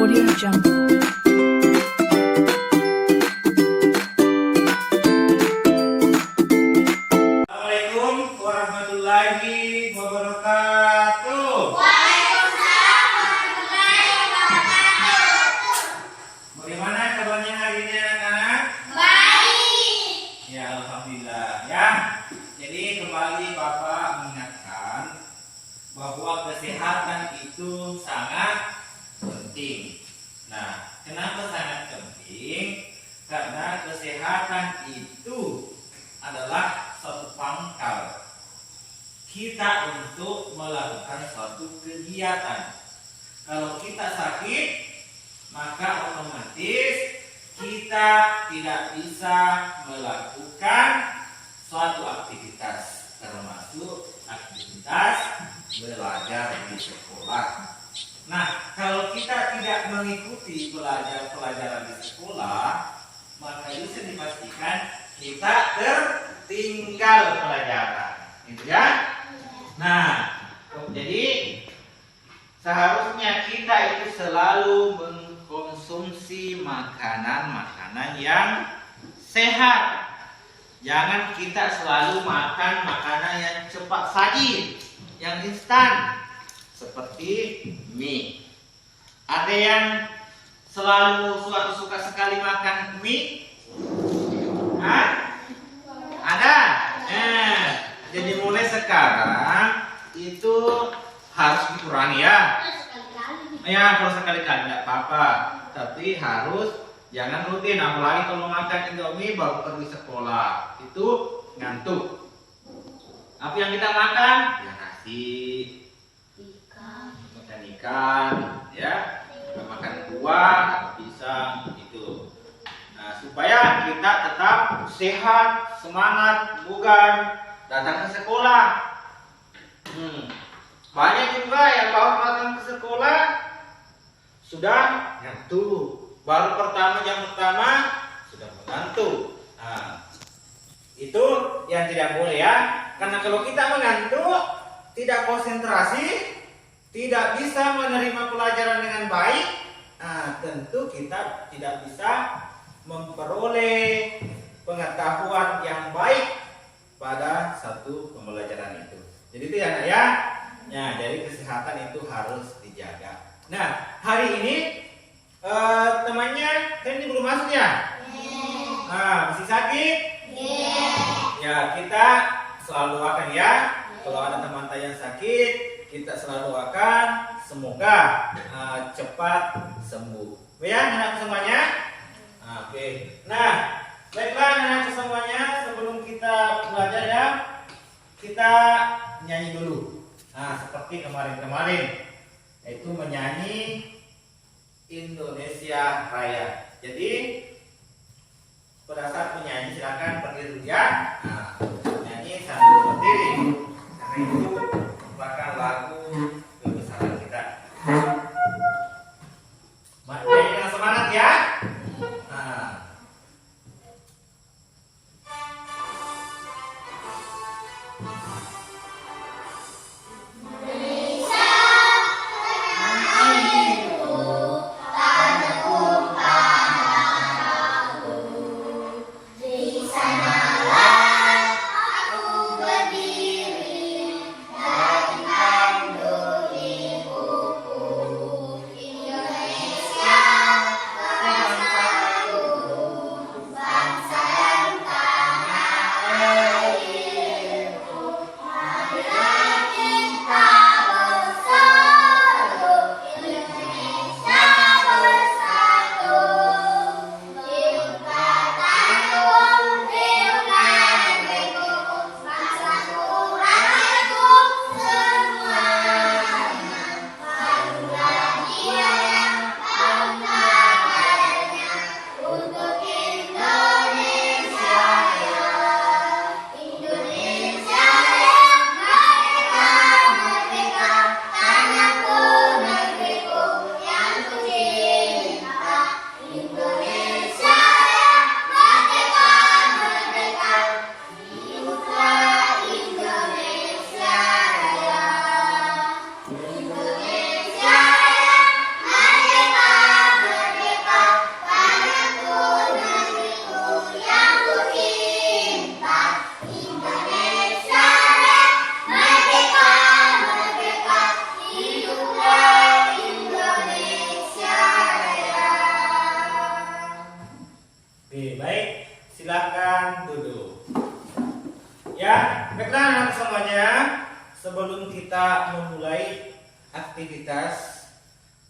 Audio Jungle. Assalamualaikum warahmatullahi wabarakatuh. Waalaikumsalam warahmatullahi wabarakatuh. Bagaimana kabarnya hari ini anak-anak? Baik. Ya, alhamdulillah ya. Jadi kembali Bapak mengingatkan bahwa kesehatan itu sangat penting. Nah, kenapa sangat penting? Karena kesehatan itu adalah suatu pangkal kita untuk melakukan suatu kegiatan. Kalau kita sakit, maka otomatis kita tidak bisa melakukan suatu aktivitas, termasuk aktivitas belajar di sekolah. Nah, kalau kita tidak mengikuti pelajaran di sekolah, maka bisa dipastikan kita tertinggal pelajaran, gitu ya. Nah, jadi seharusnya kita itu selalu mengkonsumsi makanan-makanan yang sehat. Jangan kita selalu makan makanan yang cepat saji, yang instan, seperti mie. Ada yang selalu suka sekali makan mie? Hah? Ada? Jadi mulai sekarang itu harus dikurangi ya. Ya, kalau sekali-kali tidak apa-apa. Tapi harus jangan rutin. Apalagi kalau makan Indomie baru pergi sekolah, itu ngantuk. Apa yang kita makan? Ya nasi, makan ikan, ya, makan buah, pisang, gitu. Nah, supaya kita tetap sehat, semangat, bugar, datang ke sekolah. Banyak juga yang baru datang ke sekolah sudah ngantuk. Baru jam pertama sudah mengantuk. Nah, itu yang tidak boleh ya. Karena kalau kita mengantuk, tidak konsentrasi, tidak bisa menerima pelajaran dengan baik, nah, tentu kita tidak bisa memperoleh pengetahuan yang baik pada satu pembelajaran itu. Jadi itu ya, Nak ya. Nah, jadi kesehatan itu harus dijaga. Nah, hari ini temannya ini belum masuk ya? Masih sakit? Ya, kita selalu doakan ya. Kalau ada teman yang sakit, kita selalu doakan semoga cepat sembuh. Ya, anak semuanya. Oke. Nah, baiklah anak semuanya, sebelum kita belajar ya, kita nyanyi dulu. Nah, seperti kemarin-kemarin, yaitu menyanyi Indonesia Raya. Jadi pada saat menyanyi silakan berdiri dulu ya. Nah, nyanyi sambil berdiri. Karena itu merupakan lagu kebesaran kita. Nyanyi dengan semangat ya. Nah. Indonesia tanahku, tanahku,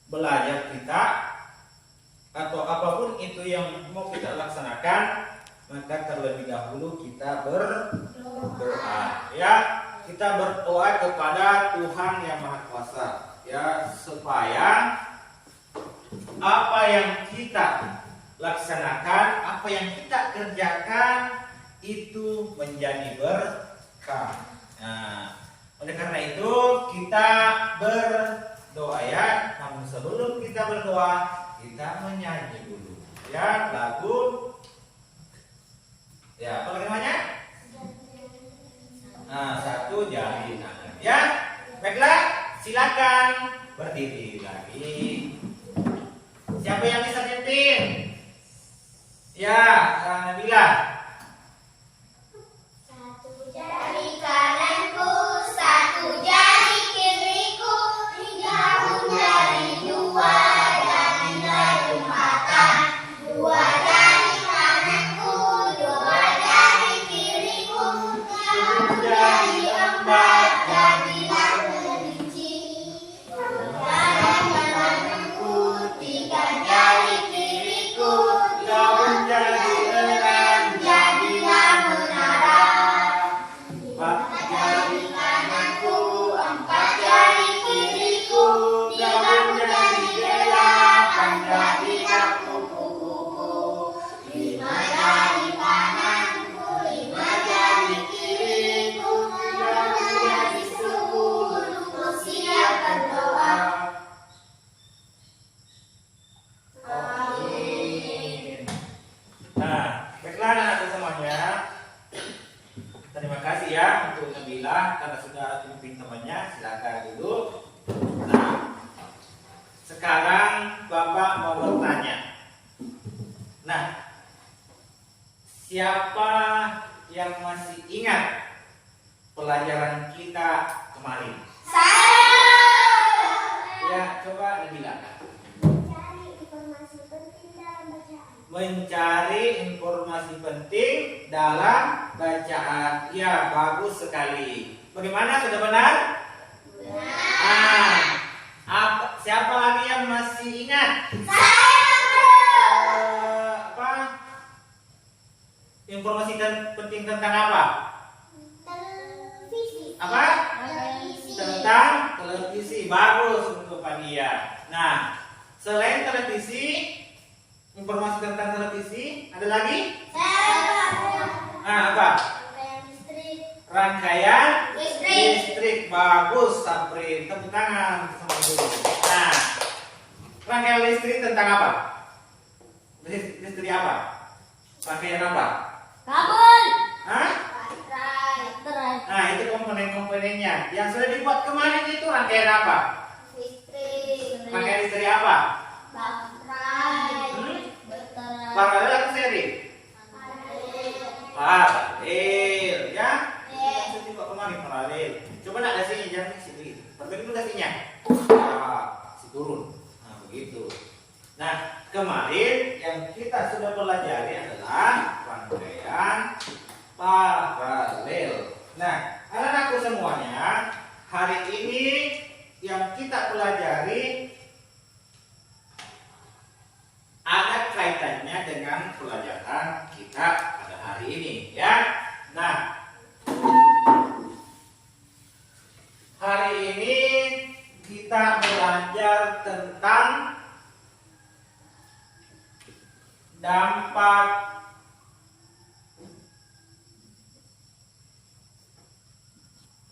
belajar kita atau apapun itu yang mau kita laksanakan, maka terlebih dahulu kita berdoa, ya. Kita berdoa kepada Tuhan yang Maha Kuasa, ya, supaya apa yang kita laksanakan, apa yang kita kerjakan itu menjadi berkah. Nah, oleh karena itu kita berdoa, ya. Namun sebelum kita berdoa, kita menyanyi dulu, ya, lagu, ya, apa namanya? Nah, satu jari tangan, ya. Baiklah, silakan berdiri lagi. Siapa yang bisa nyetir? Ya, Nabila. Satu jari kananku, satu jari kiriku, digabung jadi dua, jadilah jembatan. Dua jari kananku, dua jari kiriku, digabung jadi empat, jadilah kelinci. Dua jari kananku, tiga jari kiriku, digabung jadi enam, jadilah menara. Empat jari kananku, empat jari kiriku, digabung jadi delapan, jadilah kupu-kupu. Lima jari kananku, lima jari kiriku, digabung jadi 10, siap berdoa. Amin. Nah, baiklah anak-anak semuanya. Terima kasih ya untuk Nabila karena sudah pimpin temannya. Silakan dulu. Nah, sekarang Bapak mau bertanya. Nah, siapa yang masih ingat pelajaran kita kemarin? Ya, coba Nabila. Mencari informasi penting dalam bacaan. Ya, bagus sekali. Bagaimana? Sudah benar? Nah, siapa lagi yang masih ingat? Apa? Informasi penting tentang apa? Televisi. Apa? Tentang televisi. Bagus untuk Padia. Nah, selain televisi, informasi tentang televisi, ada lagi? Nah, apa? Rangkaian listrik. Bagus, Sapri. Tepuk tangan sama dulu. Nah, rangkaian listrik tentang apa? Listrik apa? Rangkaian apa? Kabel. Hah? Baterai. Nah, itu komponen-komponennya. Yang sudah dibuat kemarin itu rangkaian apa? Listrik. Rangkaian listrik apa? Baterai. Baterai. Paralel atau seri? Paralel, ya. Yang sudah dibuat kemarin paralel. Coba nak dasinya, jangan isi begitu. Perbagi dulu dasinya. Si turun. Nah, begitu. Nah, kemarin yang kita sudah pelajari adalah rangkaian paralel. Nah, anak-anakku semuanya, hari ini yang kita pelajari ada kaitannya dengan pelajaran kita pada hari ini, ya. Nah, hari ini kita belajar tentang dampak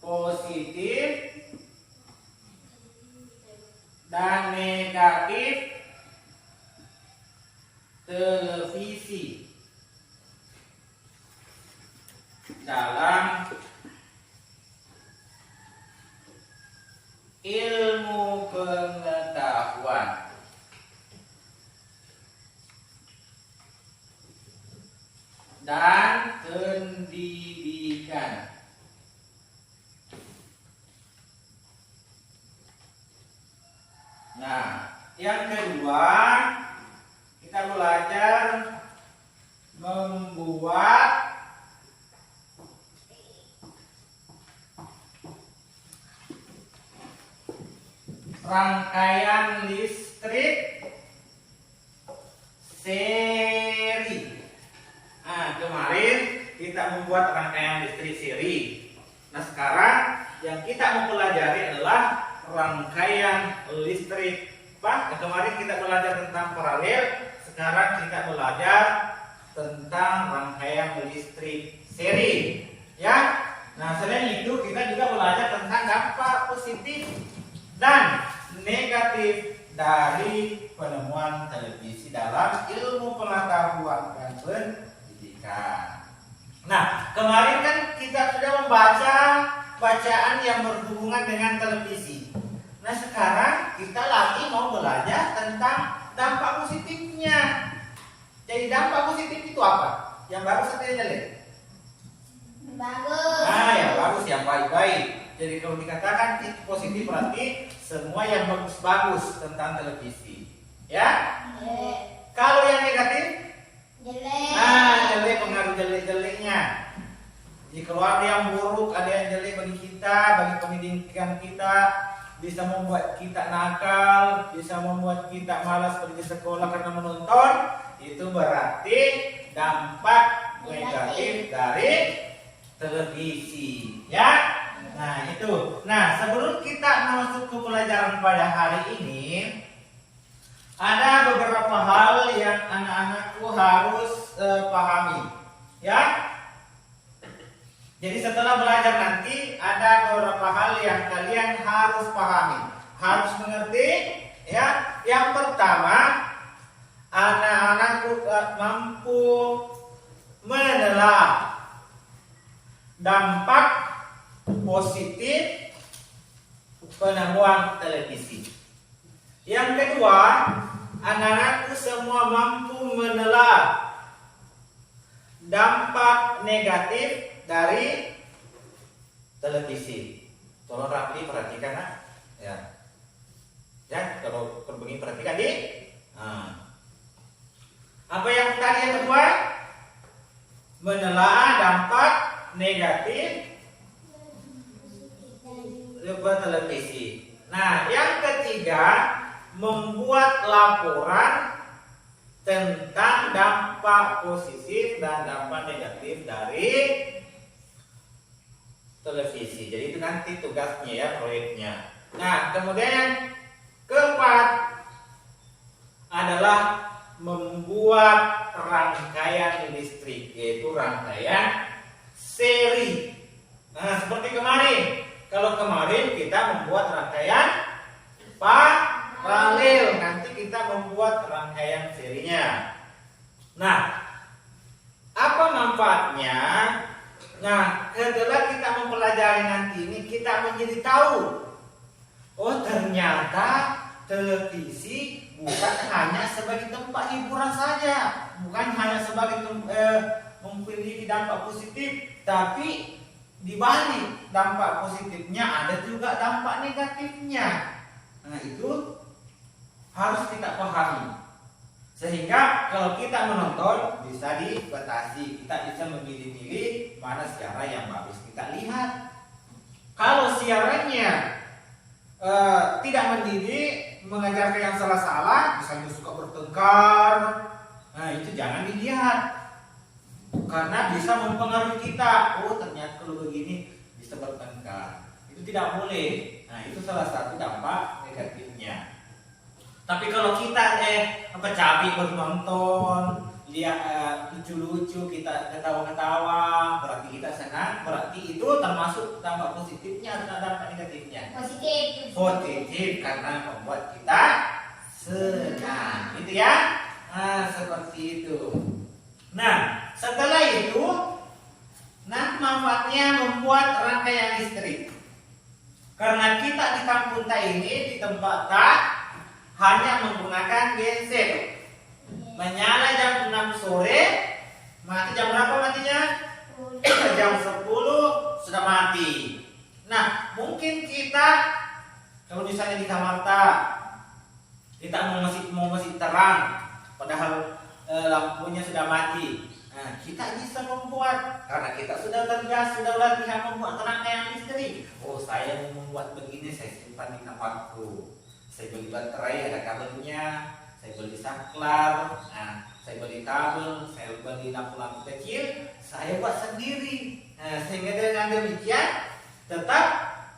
positif dan negatif televisi dalam ilmu pengetahuan. Dan pendidikan. Nah, yang kedua, kita belajar membuat rangkaian listrik seri. Nah, kemarin kita membuat rangkaian listrik seri. Nah, sekarang yang kita mau pelajari adalah rangkaian listrik. Pak, kemarin kita belajar tentang paralel, sekarang kita belajar tentang rangkaian listrik seri. Ya. Nah, selain itu kita juga belajar tentang dampak positif dan negatif dari penemuan televisi dalam ilmu pengetahuan dan pendidikan. Nah, kemarin kan kita sudah membaca bacaan yang berhubungan dengan televisi. Nah, sekarang kita lagi mau belajar tentang dampak positifnya. Jadi dampak positif itu apa? Yang bagus atau yang jelek? Bagus. Nah, yang bagus, yang baik-baik. Jadi kalau dikatakan itu positif berarti semua yang bagus-bagus tentang televisi. Ya? Jelek. Kalau yang negatif? Jelek. Nah, jelek, pengaruh jelek-jeleknya. Jadi kalau ada yang buruk, ada yang jelek bagi kita, bagi pendidikan kita, bisa membuat kita nakal, bisa membuat kita malas pergi sekolah karena menonton, itu berarti dampak negatif dari televisi. Ya? Nah, itu. Nah, sebelum kita masuk ke pelajaran pada hari ini, ada beberapa hal yang anak-anakku harus pahami. Ya? Jadi setelah belajar nanti ada beberapa hal yang kalian harus pahami, harus mengerti. Ya, yang pertama, anak-anakku mampu menelaah dampak positif penemuan televisi. Yang kedua, anak-anakku semua mampu menelaah dampak negatif dari televisi. Tolong rapi perhatikan, nah. Ya. Ya, kalau begini perhatikan di. Nah. Apa yang tadi yang kedua? Menelaah dampak negatif televisi. Nah, yang ketiga, membuat laporan tentang dampak positif dan dampak negatif dari televisi. Jadi itu nanti tugasnya ya, proyeknya. Nah, kemudian yang keempat adalah membuat rangkaian listrik, yaitu rangkaian seri. Nah, seperti kemarin. Kalau kemarin kita membuat rangkaian paralel, nanti kita membuat rangkaian serinya. Nah, apa manfaatnya? Nah, setelah kita mempelajari nanti ini, kita menjadi tahu, oh ternyata televisi bukan hanya sebagai tempat hiburan saja, bukan hanya sebagai memiliki dampak positif, tapi di balik dampak positifnya ada juga dampak negatifnya. Nah, itu harus kita pahami. Sehingga kalau kita menonton bisa dibatasi, kita bisa memilih-milih mana siaran yang bagus kita lihat. Kalau siarannya tidak mendidik, mengajarkan yang salah-salah, misalnya suka bertengkar, nah itu jangan dilihat, karena bisa mempengaruhi kita. Oh ternyata kalau begini bisa bertengkar, itu tidak boleh. Nah itu salah satu dampak negatifnya. Tapi kalau kita cabi menonton, lihat lucu-lucu, kita ketawa-ketawa, berarti kita senang, berarti itu termasuk dampak positifnya atau dampak negatifnya? Positif. Positif karena membuat kita senang, gitu ya. Nah, seperti itu. Nah, setelah itu, nah manfaatnya membuat rangkaian listrik. Karena kita di kampung kita ini di tempat hanya menggunakan genset, menyala jam 6 sore, mati jam berapa matinya? Jam 10 sudah mati. Nah, mungkin kita kalau misalnya di kamar kita mau masih terang, padahal lampunya sudah mati. Nah, kita bisa membuat, karena kita sudah terbiasa, sudah latihan membuat rangkaian listrik. Oh, saya mau membuat begini, saya simpan di kamarku. Saya beli baterai, ada kabelnya. Saya beli saklar, saya beli kabel, saya beli lampu-lampu kecil, saya buat sendiri. Sehingga dengan demikian tetap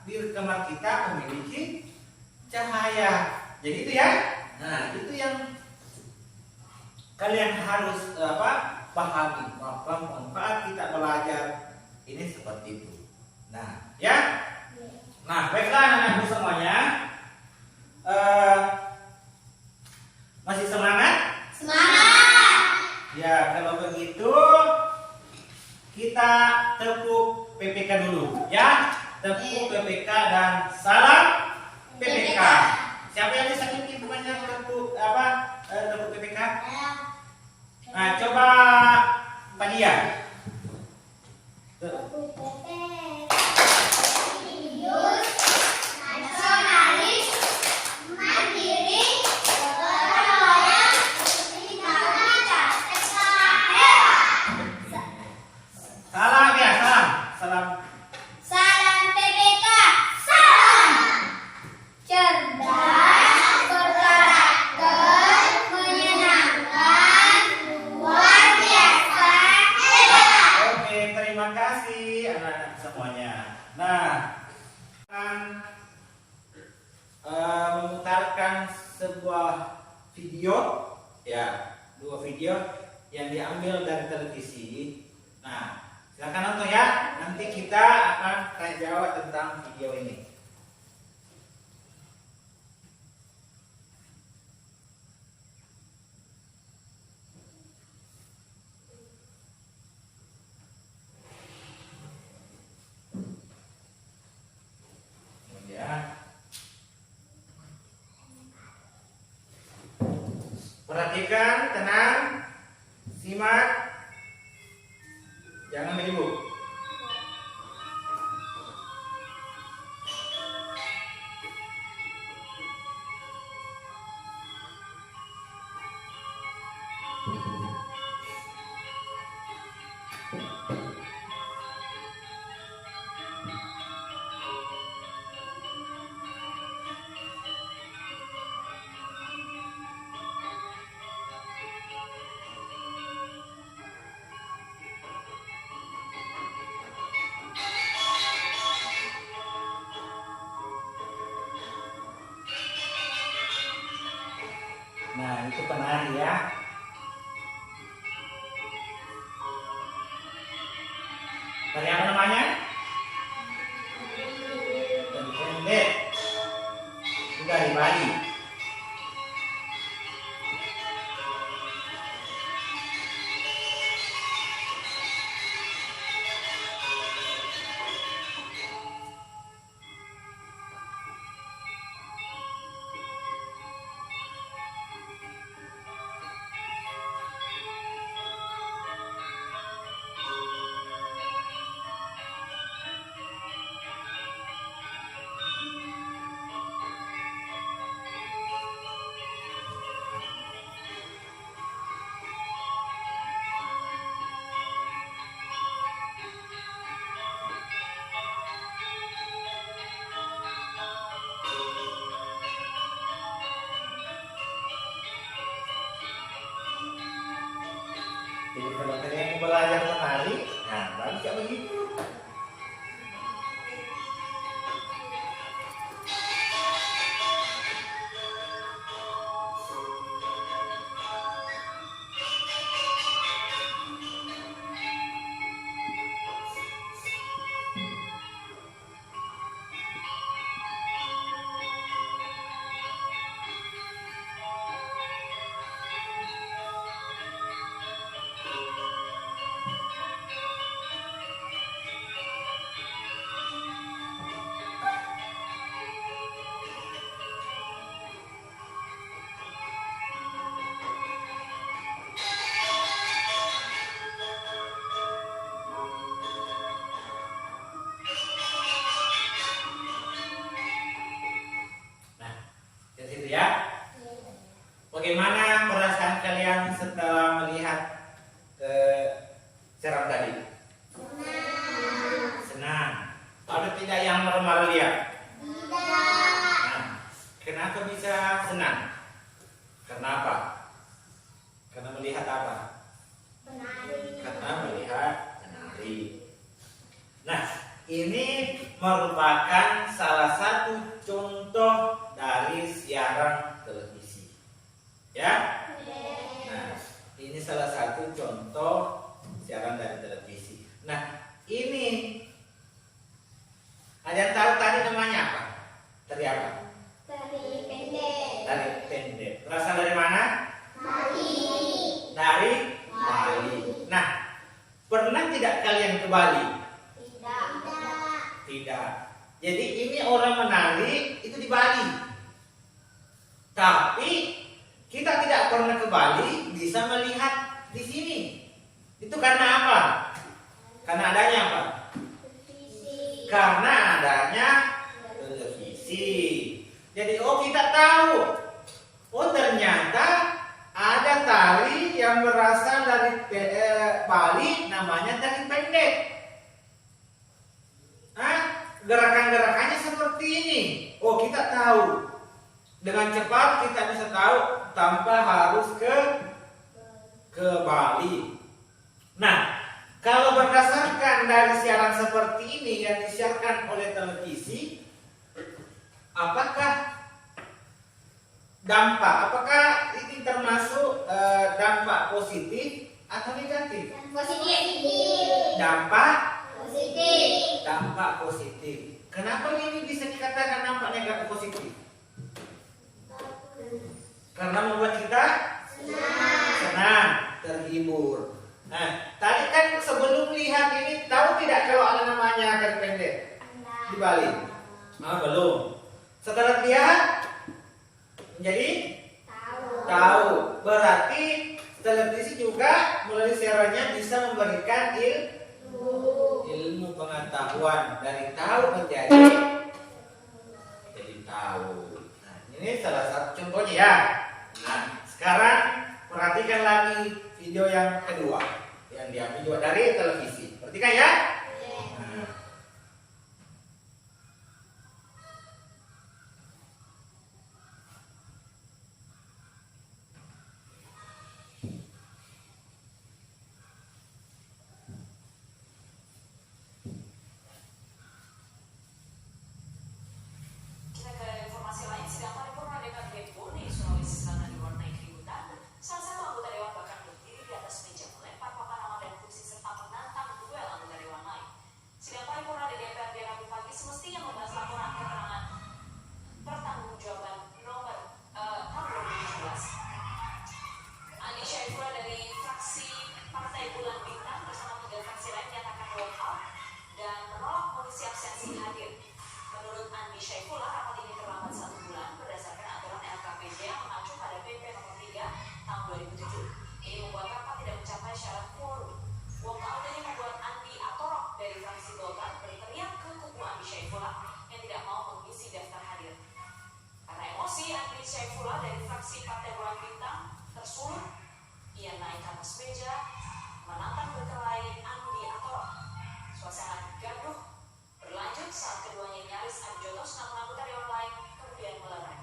di kamar kita memiliki cahaya. Jadi itu ya. Nah, itu yang kalian harus pahami bahwa manfaat kita belajar ini seperti itu. Nah, ya. Nah, baiklah anak-anakku semuanya. Masih semangat? Semangat. Ya, kalau begitu kita tepuk PPK dulu, ya. Tepuk PPK dan salam PPK. Siapa yang bisa bikin temannya tepuk tepuk PPK? Nah, coba Pania. Nasionalis, mandiri, gotong royong, tindakan Salam ya, salam. Salam. Salam PPK, salam. Cerdas, berkarakter, menyenangkan, luar biasa, hebat. Oke, terima kasih anak-anak semuanya. Nah, akan memutarkan sebuah video, ya, 2 video yang diambil dari televisi. Nah, silakan nonton ya. Nanti kita akan tanya jawab tentang video ini. Ya. Perhatikan, tenang, simak, jangan menyibuk. Nah, itu penari ya. Tari apa namanya? Tari pendek. Itu dari Bali. Jadi kalau kalian mau belajar menari, nah bagus kayak begitu. Ya. Bagaimana perasaan kalian setelah melihat ceram tadi? Senang. Ada tidak yang marah-marah lihat? Tidak. Nah, kenapa bisa Karena apa? Karena melihat apa? Penari. Karena melihat penari. Nah, ini merupakan salah satu contoh dari siaran televisi. Ya? Nah, ini salah satu contoh siaran dari televisi. Nah, ini ada yang tahu tadi namanya apa? Tari apa? Tari pendek. Tari pendek. Berasal dari mana? Bali. Dari Bali. Nah, pernah tidak kalian ke Bali? Tidak. Tidak. Jadi ini orang menari itu di Bali. Tapi kita tidak pernah ke Bali bisa melihat di sini. Itu karena apa? Karena adanya apa? Televisi. Karena adanya televisi. Jadi kita tahu. Oh ternyata ada tari yang berasal dari Bali namanya tari pendek. Gerakan-gerakannya seperti ini. Oh kita tahu. Dengan cepat kita bisa tahu tanpa harus ke Bali. Nah, kalau berdasarkan dari siaran seperti ini yang disiarkan oleh televisi, apakah ini termasuk dampak positif atau negatif? Positif. Dampak Positif. positif. Kenapa ini bisa dikatakan dampak negatif positif? Karena membuat kita senang, terhibur. Nah, tadi kan sebelum lihat ini tahu tidak kalau ada namanya tari pendek di Bali? Belum. Setelah lihat menjadi tahu. Berarti televisi juga melalui siarannya bisa memberikan ilmu pengetahuan dari tahu menjadi tahu. Nah, ini salah satu contohnya ya. Nah, sekarang perhatikan lagi video yang kedua yang diambil juga dari televisi. Perhatikan ya. Nah. Kita ke informasi lain, sidang paripurna DPRD Bone, Sulawesi Selatan diwarnai keributan. Salah satu anggota dewan bahkan berdiri di atas meja melempar papan nama dan kursi serta menantang duel anggota dewan lain. Sidang paripurna di DPRD Rabu pagi semestinya membahas laporan keterangan pertanggungjawaban nomor tahun 2017. Andi Syaifullah dari fraksi Partai Bulan Bintang bersama 3 fraksi lain menyatakan walk out dan menolak mengisi absensi hadir. Menurut Andi Syaifullah, rapat ini terlambat 1 bulan berdasarkan aturan LKPD yang mengacu pada PP nomor 3 tahun 2007. Ini membuat rapat tidak mencapai syarat quorum. Walkout ini membuat Andi Atorok dari fraksi Golkar berteriak ke kubu Andi Syaifullah yang tidak mau mengisi daftar hadir. Karena emosi, Andi Syaifullah dari fraksi Partai Bulan Bintang tersulut. Ia naik ke atas meja, menantang berkelahi Andi Atorok. Suasana gaduh berlanjut saat keduanya nyaris adu jotos, namun anggota dewan lain kemudian melerai.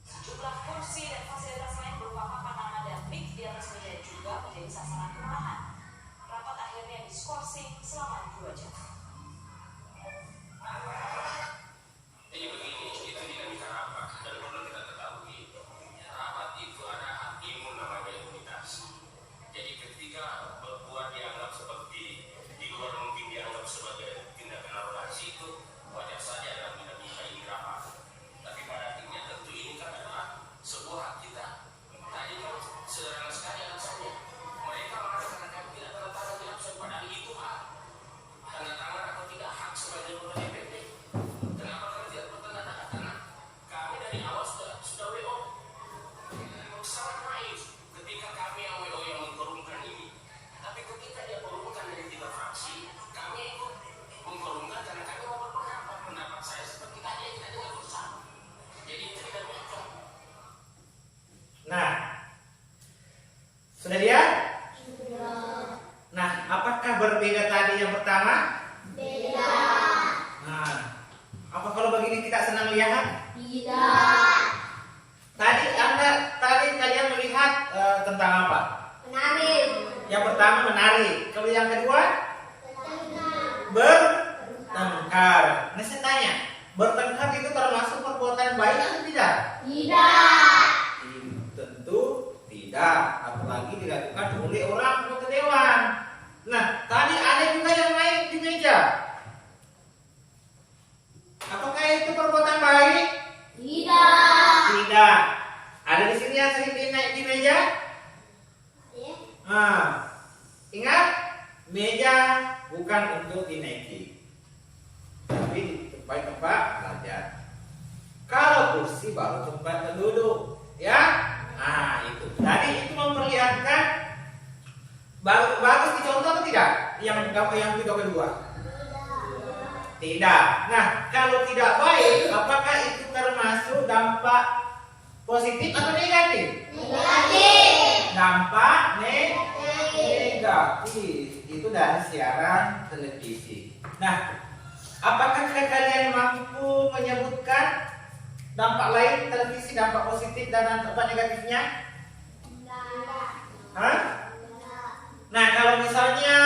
Sejumlah kursi dan fasilitas lain berupa papan nama dan mic di atas meja juga menjadi sasaran kemarahan. Rapat akhirnya diskorsing selama 2 jam. Jadi begini, itu dinamika rapat dan perlu kita ketahui, rapat itu ada hak imun namanya imunitas. Jadi ketika berbuat dianggap seperti di luar mungkin dianggap sebagai tindakan arogansi, itu wajar saja dalam dinamika ini rapat. Tapi pada akhirnya tentu ini kan adalah sebuah hak kita. Tadi kan sederhana sekali alasannya. Mereka mengatakan kami tidak tanda tangan di absen, padahal itu hak. Tanda tangan atau tidak hak sebagai anggota DPP. Kenapa kami tidak bertanda tangan? Kami dari awal sudah WO. Sangat naif ketika kami yang WO yang mengkorumkan ini. Tapi ketika dia korumkan dari 3 fraksi, kami ikut mengkorumkan karena kami mau berpendapat. Pendapat saya seperti tadi yang kita dengar bersama. Jadi itu tidak cocok. Nah, sudah lihat? Nah, apakah berbeda tadi yang pertama? Beda. Nah, apa kalau begini kita senang lihat? Tidak. Tadi tidak, apalagi dilakukan oleh orang anggota dewan. Nah, tadi ada juga yang naik di meja. Apakah itu perbuatan baik? Tidak. Tidak. Ada di sini yang sering naik di meja? Ya. Nah, ingat, meja bukan untuk dinaiki, tapi di tempat-tempat belajar. Kalau kursi baru tempat duduk, ya. Nah, itu. Tadi itu memperlihatkan bagus dicontoh atau tidak? Yang video kedua. Tidak. Nah, kalau tidak baik, apakah itu termasuk dampak positif atau negatif? Negatif. Dampak negatif itu dari siaran televisi. Nah, apakah kalian mampu menyebutkan dampak lain televisi, dampak positif dan dampak negatifnya? Tidak. Hah? Nah, kalau misalnya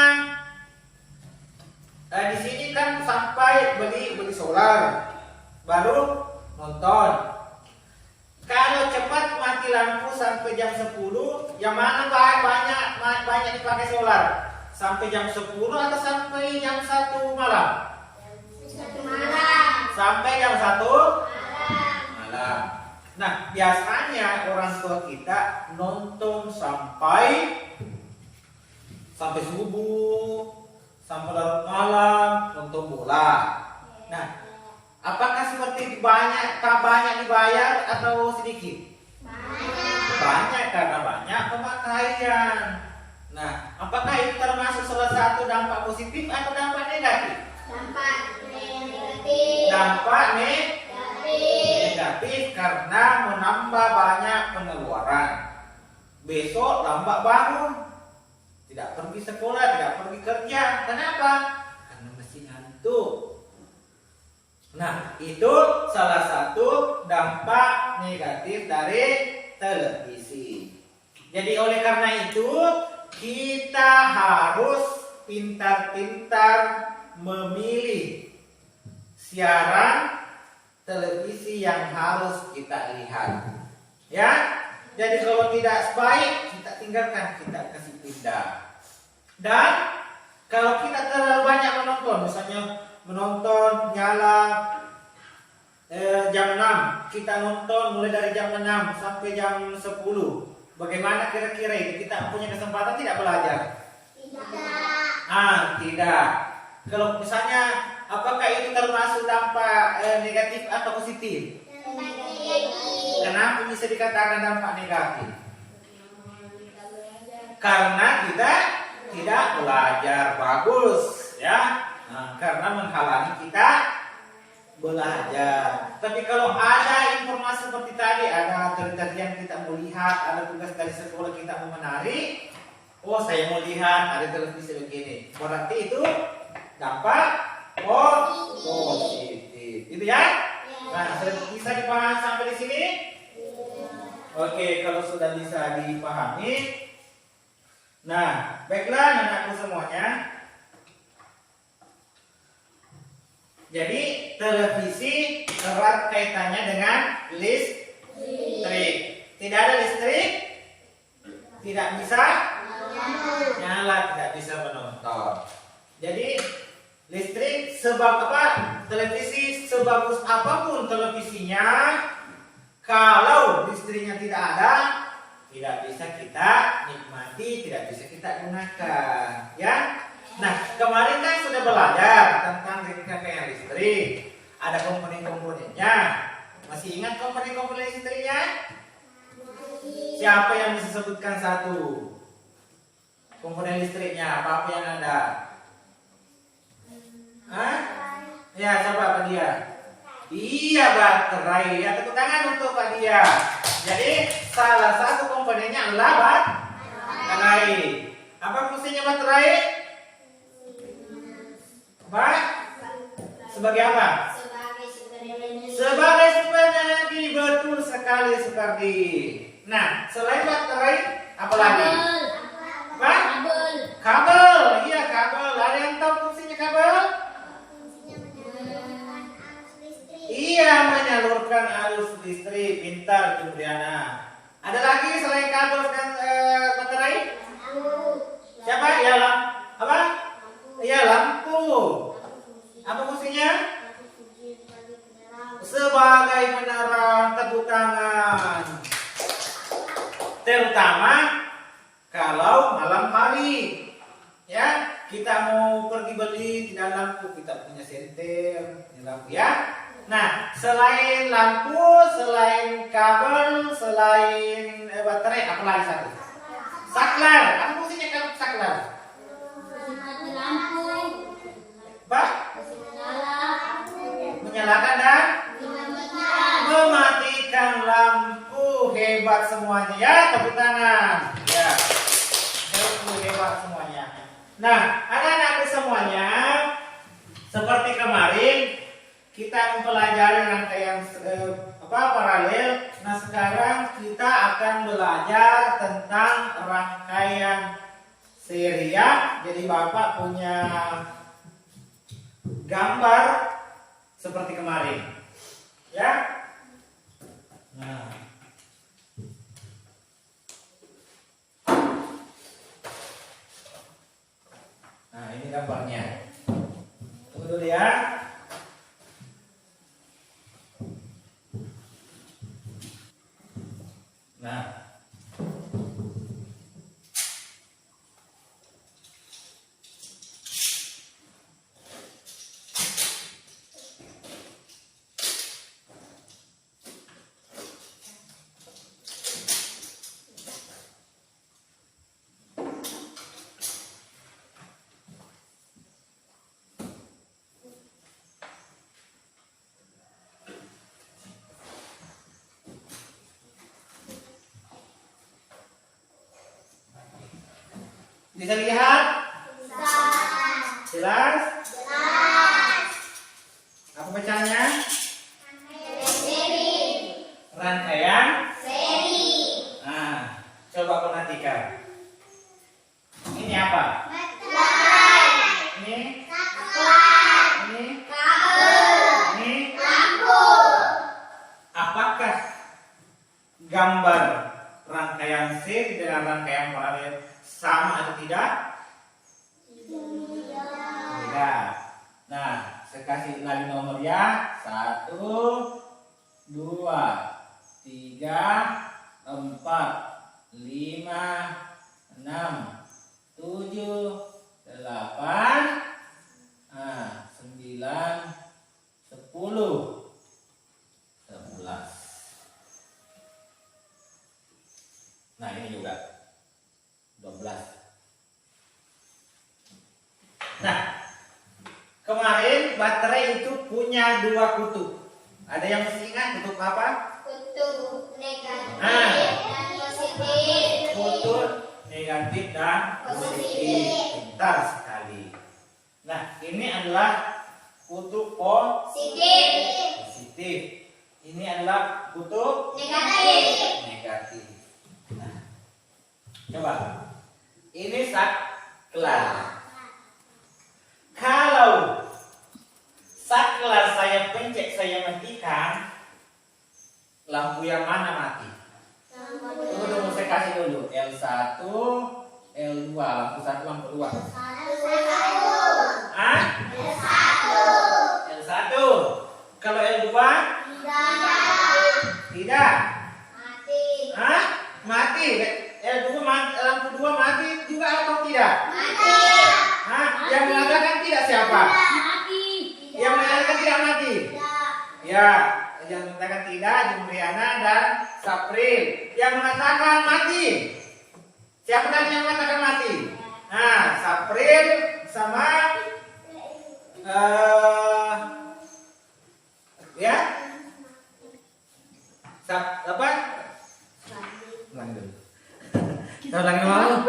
di sini kan sampai beli solar, baru nonton. Kalau cepat mati lampu sampai jam 10, yang mana banyak dipakai solar? Sampai jam 10 atau sampai jam 1 malam? Satu malam. Sampai jam 1 Malam. malam. Nah, biasanya orang tua kita nonton sampai subuh, sampai larut malam nonton bola. Nah, apakah seperti banyak dibayar atau sedikit? Banyak. Banyak karena banyak pemakaian. Nah, apakah itu termasuk salah satu dampak positif atau dampak negatif? Dampak negatif. Dampak Negatif. negatif karena menambah banyak pengeluaran. Besok lambat bangun, tidak pergi sekolah, tidak pergi kerja. Kenapa? Karena masih ngantuk. Nah, itu salah satu dampak negatif dari televisi. Jadi oleh karena itu kita harus pintar-pintar memilih siaran televisi yang harus kita lihat. Ya, jadi kalau tidak baik kita tinggalkan, kita kasih pindah. Dan kalau kita terlalu banyak menonton, misalnya menonton nyala jam 6, kita nonton mulai dari jam 6 sampai jam 10. Bagaimana kira-kira itu? Kita punya kesempatan tidak belajar? Tidak. Tidak. Kalau misalnya, apakah itu termasuk dampak negatif atau positif? Negatif. Kenapa bisa dikatakan dampak negatif? Karena kita tidak belajar bagus, ya. Nah, karena menghalangi kita belajar. Tapi kalau ada informasi seperti tadi, ada dari yang kita mau lihat, ada tugas dari sekolah kita mau menarik, oh saya mau lihat ada televisi begini, berarti itu dampak positif, gitu ya? Nah, sudah bisa dipahami sampai di sini? Oke, kalau sudah bisa dipahami, nah, baiklah anakku semuanya. Jadi televisi erat kaitannya dengan listrik. Tidak ada listrik, tidak bisa nyala, tidak bisa menonton. Jadi listrik sebab apa? Televisi sebagus apapun televisinya, kalau listriknya tidak ada, tidak bisa kita nikmati, tidak bisa kita gunakan, ya. Nah, kemarin kan sudah belajar tentang rangkaian listrik. Ada komponen-komponennya. Masih ingat komponen-komponen listriknya? Siapa yang bisa sebutkan satu? Komponen listriknya, apa yang ada? Hah? Ya, siapa Pak Dia? Iya, baterai. Ya, tepuk tangan untuk Pak Dia. Jadi, salah satu komponennya adalah baterai. Apa fungsinya baterai? Apa? Sebagai apa? Sebagai sumber energi, betul sekali Sukardi. Nah, selain baterai, apa lagi? Apa? Kabel. Iya, kabel. Ada yang tahu fungsinya kabel? Iya, menyalurkan arus listrik. Pintar, Jumriana. Ada lagi selain kabel dan terutama kalau malam hari. Ya, kita mau pergi beli tidak lampu, kita punya senter, ini lampu ya. Nah, selain lampu, selain kabel, selain baterai, apa lagi satu? Saklar. Apa fungsinya kalau saklar? Lampu. Pak? Menyalakan dan mematikan lampu. Hebat semuanya ya, tepuk tangan. Ya, hebat semuanya. Nah, anak-anak semuanya, seperti kemarin kita mempelajari rangkaian paralel. Nah, sekarang kita akan belajar tentang rangkaian seri ya. Jadi Bapak punya gambar seperti kemarin. Ya. Nah. Nah, ini gambarnya. Tunggu dulu ya. Nah. Bisa lihat? Jelas? Apa bacanya? Rangkaian Nah, coba perhatikan. Ini apa? Ini? Ini? Ini? Apakah gambar rangkaian seri dengan rangkaian paralel sama atau tidak? Tidak. Nah, saya kasih lagi nomor ya. 1, 2, 3, 4, 5, 6, 7, 8, 9, 10, 11. Nah, ini juga 12. Nah, kemarin baterai itu punya 2 kutub. Ada yang masih ingat kutub apa? Kutub negatif Ah. dan positif. Kutub negatif dan positif. Pintar sekali. Nah, ini adalah kutub positif. Ini adalah kutub negatif. Nah, coba. Ini saklar. Kalau saklar saya pencet, saya matikan, lampu yang mana mati? Tunggu, saya kasih dulu. L1, L2, lampu 1, lampu 2. Ah? L1. Kalau L2? Tidak. Ah? Mati. L2 mati, lampu 2 mati juga atau tidak? Hah? Yang mengatakan tidak siapa? Yang mengatakan tidak mati? Ya, yang mengatakan tidak Jumriana dan Sapril. Yang mengatakan mati? Siapa tadi yang mengatakan mati? Nah, Sapril sama ya? Apa? Ulang dulu. Kita ulangi mau?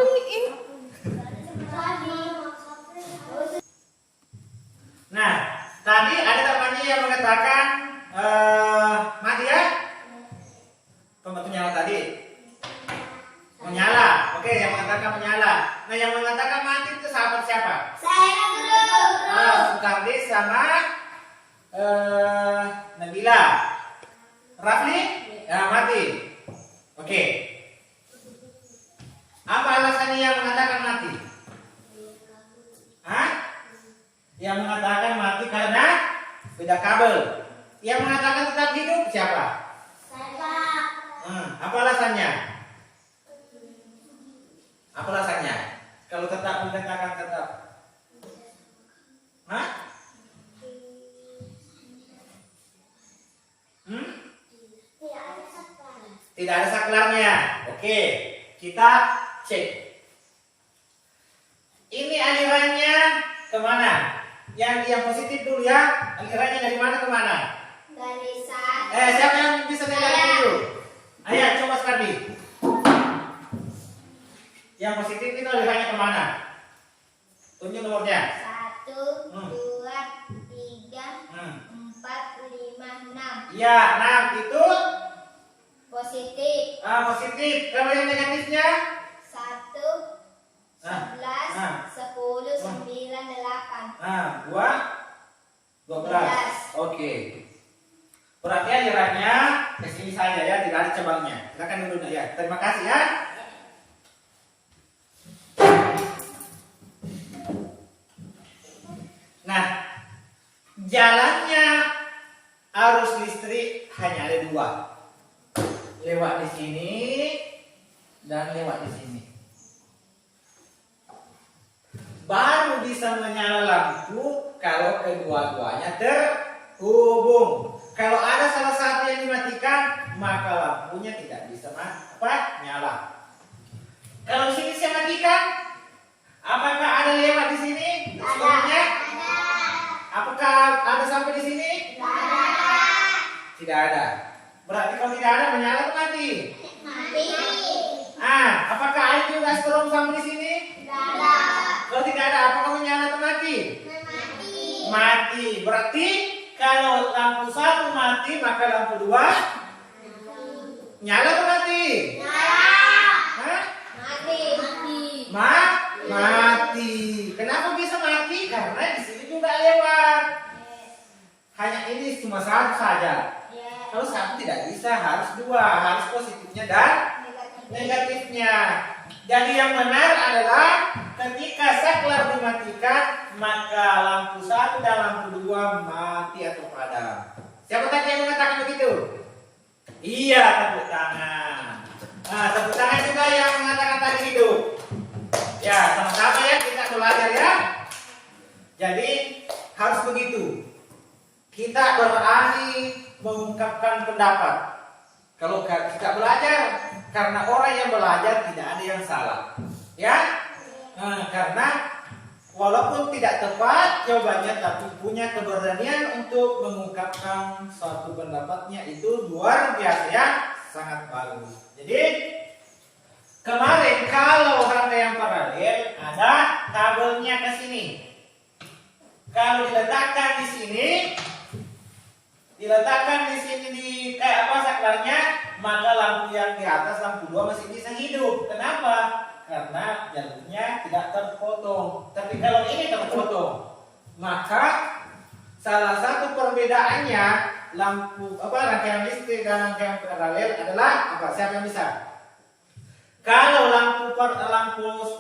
Nah, tadi ada temannya yang mengatakan mati ya? Pembantu nyala tadi menyala. Oke, yang mengatakan menyala. Nah, yang mengatakan mati itu sahabat siapa? Sukardi sama Nabila. Rafli? Ya, mati. Oke. Apa alasannya yang mengatakan mati? Hah? Yang mengatakan mati karena beda kabel. Yang mengatakan tetap hidup siapa? Apa alasannya? Tidak ada saklarnya. Oke, kita cek. Ini alirannya kemana? Yang positif dulu ya. Alirannya dari mana ke mana? Dari satu. Siapa yang bisa lihat dulu? Ayo, coba sekali. Yang positif itu alirannya kemana? Tunjuk nomornya. 1, 2, 3, 4, 5, 6. Ya, 6 itu Positif. positif. Kalau yang negatifnya? 1, 11, 10, 9, 8. 12. Oke. Berarti alirannya ke sini saja ya, tidak ada cabangnya. Silakan dulu ya. Terima kasih ya. Nah, jalannya arus listrik hanya ada 2. Lewat di sini dan lewat di sini. Baru bisa menyala lampu kalau kedua-duanya terhubung. Kalau ada salah satu yang dimatikan, maka lampunya tidak bisa nyala. Kalau di sini saya matikan, apakah ada lewat di sini? Sebelumnya? Apakah ada sampai di sini? Tidak ada. Berarti kalau tidak ada menyala atau mati? Mati. Apakah air juga strong sampai di sini? Kalau tidak ada, apakah menyala atau mati? Mati. Berarti kalau lampu 1 mati, maka lampu 2 nyala atau mati? Hah? Mati. Kenapa bisa mati? Karena di sini juga lewat. Hanya ini cuma 1 saja. Kalau 1 tidak bisa, harus 2, harus positifnya dan negatifnya. Jadi yang benar adalah ketika saklar dimatikan, maka lampu 1 dan lampu 2 mati atau padam. Siapa tadi yang mengatakan begitu? Iya, tepuk tangan. Tepuk tangan juga yang mengatakan tadi itu. Ya, sama-sama ya kita belajar ya. Jadi harus begitu. Kita berani mengungkapkan pendapat. Kalau kita belajar, karena orang yang belajar tidak ada yang salah, ya. Karena walaupun tidak tepat jawabannya, tapi punya keberanian untuk mengungkapkan suatu pendapatnya itu luar biasa ya, sangat bagus. Jadi kemarin kalau rangkaian paralel ada kabelnya ke sini. Kalau diletakkan di sini di kayak apa saklarnya, maka lampu yang di atas lampu 2 masih bisa hidup. Kenapa? Karena jalurnya tidak terpotong. Tapi kalau ini terpotong, maka salah satu perbedaannya lampu rangkaian listrik dan rangkaian paralel adalah apa? Siapa yang bisa? Kalau lampu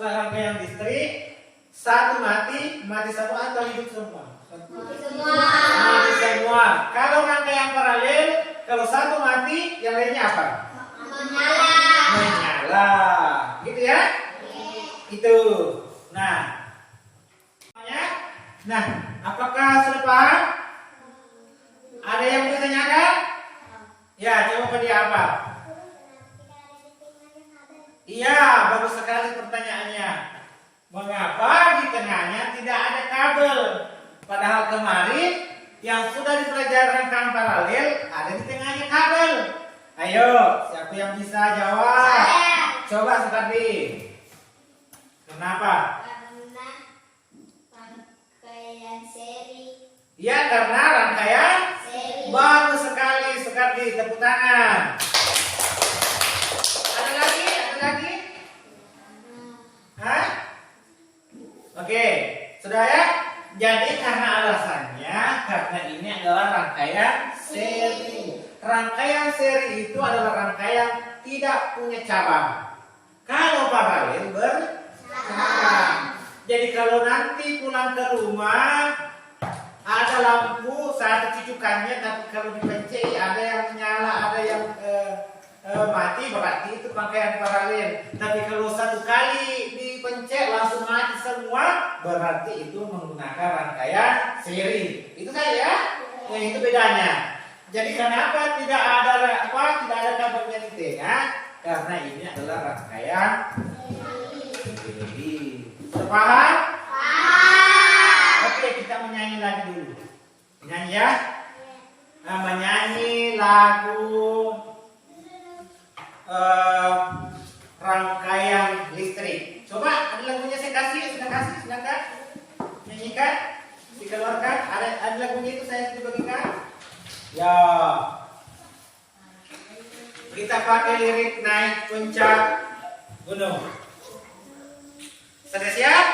rangkaian listrik 1 mati semua atau hidup semua? Mati semua. Kalau rangkaian paralel, kalau 1 mati, yang lainnya apa? Menyala. Gitu ya? Itu. Nah, apakah sudah paham? Ada yang bisa tanyakan? Ya, coba dia apa? Iya, bagus sekali pertanyaannya. Mengapa di tengahnya tidak ada kabel? Padahal kemarin yang sudah dipelajari rangkaian paralel ada di tengahnya kabel. Ayo, siapa yang bisa jawab? Coba Sukardi. Kenapa? Karena rangkaian seri. Ya, karena rangkaian Seri. bagus sekali Sukardi, tepuk tangan. Ada lagi? Hah? Oke, sudah ya? Jadi karena alasannya, karena ini adalah rangkaian seri. Rangkaian seri itu adalah rangkaian tidak punya cabang. Kalau paralel bercabang. Jadi kalau nanti pulang ke rumah ada lampu satu cucukannya, tapi kalau dipencet ada yang menyala, ada yang mati, berarti itu rangkaian paralel. Tapi kalau 1 kali dipencet langsung mati semua, berarti itu menggunakan rangkaian seri. Itu saja ya. Yang itu bedanya. Jadi kenapa tidak ada kabarnya di tengah? Karena ini adalah rangkaian seri. Sudah paham? Oke, kita menyanyi lagi dulu. Menyanyi ya? Nah, menyanyi lagu rangkaian listrik. Coba, ada lagunya saya kasih, silakan. Nyanyikan, dikeluarkan. Ada lagunya itu saya dibagikan. Ya. Kita pakai lirik naik puncak gunung. Sudah siap?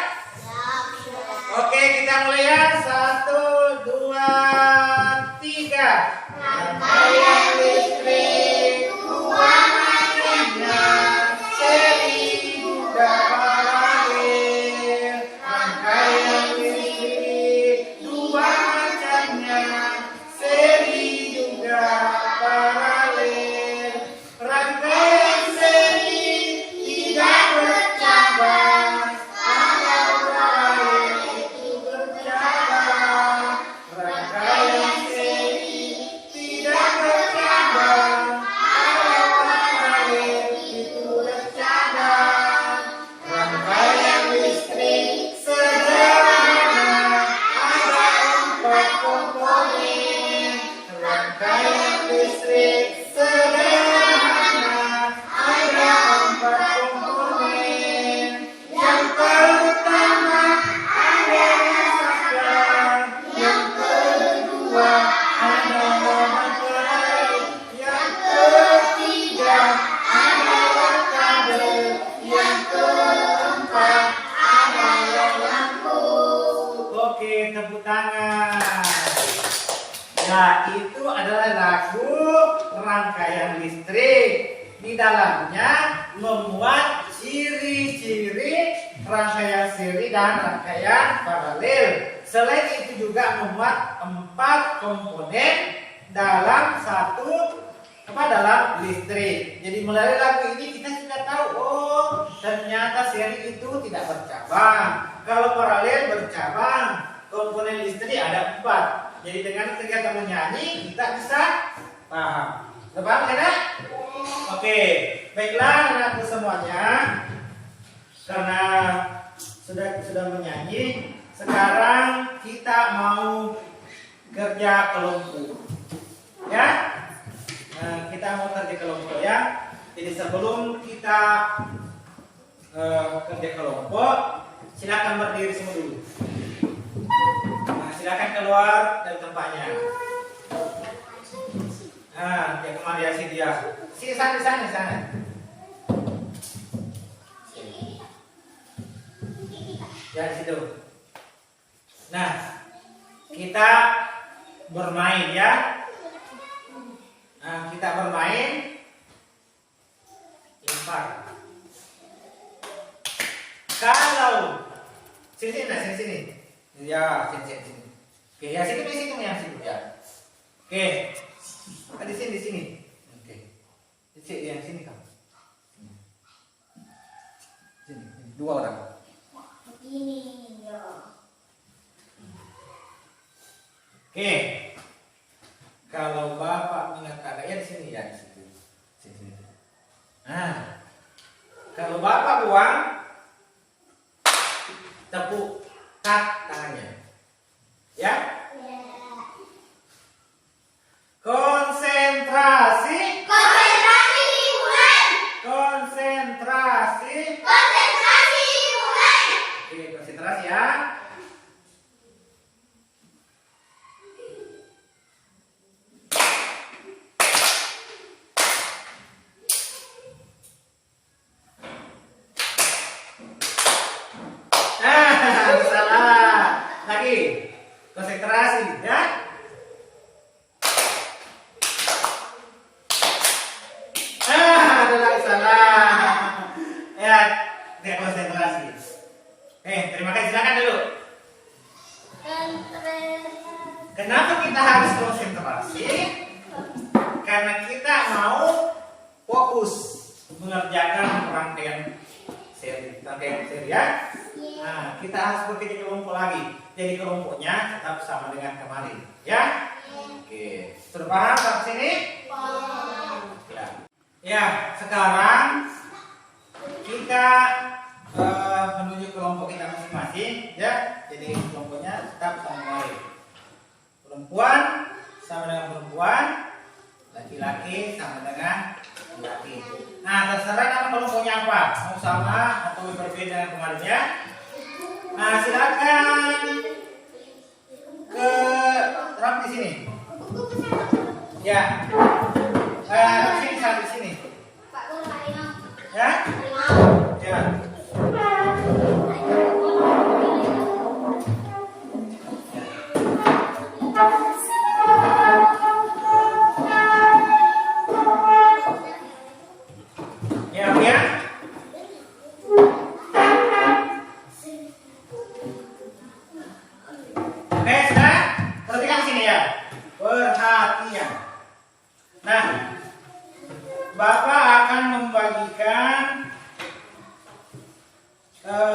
Oke, kita mulai ya. 1, 2, 3. Rangkaian listrik dua macamnya, seri juga paralel. Rangkaian listrik dua macamnya, seri juga paralel. Rangkaian seri tidak bercabang, hanya paralel itu bercabang. Rangkaian seri tidak bercabang, hanya paralel itu bercabang. Rangkaian listrik sederhana, ada 4 komponen. Rangkaian listrik sederhana, ada 4 komponen. Yang pertama ada rasakan, yang kedua ada memakai, yang ketiga ada kabel, yang keempat ada lampu. Oke, tepuk tangan. Ya, itu adalah lagu rangkaian listrik. Di dalamnya memuat ciri-ciri rangkaian seri dan rangkaian paralel. Selain itu juga memuat 4 komponen dalam dalam listrik. Jadi melalui lagu ini kita sudah tahu, oh ternyata seri itu tidak bercabang. Kalau paralel bercabang. Komponen listrik ada 4. Jadi dengan kegiatan menyanyi kita bisa paham. Sudah paham kan? Oke, baiklah anak-anakku semuanya. Karena sudah menyanyi, sekarang kita mau kerja kelompok. Ya? Nah, kita mau kerja kelompok ya. Jadi sebelum kita kerja kelompok, silakan berdiri semua dulu. Nah, silakan keluar dari tempatnya. Nah, dia kemana ya dia? Sini sana. Ya di situ. Nah, kita bermain ya. Nah, kita bermain lempar. Kalau sini. Ya, sini. Oke, ya situ ya. Oke. Di sini. Oke. Yang sini kamu. Sini. 2 orang. Ini ya. Oke. Kalau Bapak mengatakan ya di sini ya di situ. Sini. Nah. Kalau Bapak buang tepuk tangannya. Ya? Konsentrasi dimulai. Konsentrasi dimulai. Oke, konsentrasi ya. Salah. Lagi. Konsentrasi ya. Ada lagi salah. Ya, dia konsentrasi. Terima kasih, silakan dulu. Kenapa kita harus konsentrasi? Karena kita mau fokus mengerjakan rangkaian seri ya. Nah, kita harus bekerja kelompok lagi. Jadi kelompoknya tetap sama dengan kemarin, ya. Oke. Oke, sudah paham sampai sini? Ya. Ya, sekarang kita menuju kelompok kita masing-masing, ya. Jadi kelompoknya tetap sama lain. Perempuan sama dengan perempuan, laki-laki sama dengan laki. Nah, terserah nama kelompoknya apa, mau sama atau berbeda dengan kemarin ya. Nah, silakan ke terap di sini. Ya. Sini sampai sini. Ya. Ya. Ya, ya. Oke, sudah. Perhatikan sini ya. Perhatian. Nah, Bapak akan membagikan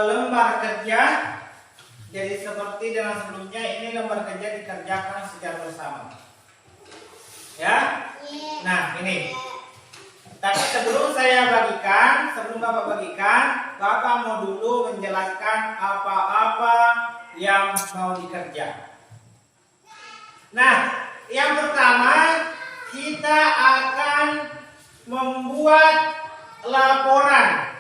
lembar kerja. Jadi seperti dengan sebelumnya, ini lembar kerja dikerjakan secara bersama. Ya. Nah, ini. Tapi sebelum saya bagikan, sebelum Bapak bagikan, Bapak mau dulu menjelaskan apa-apa yang mau dikerja. Nah, yang pertama kita akan membuat laporan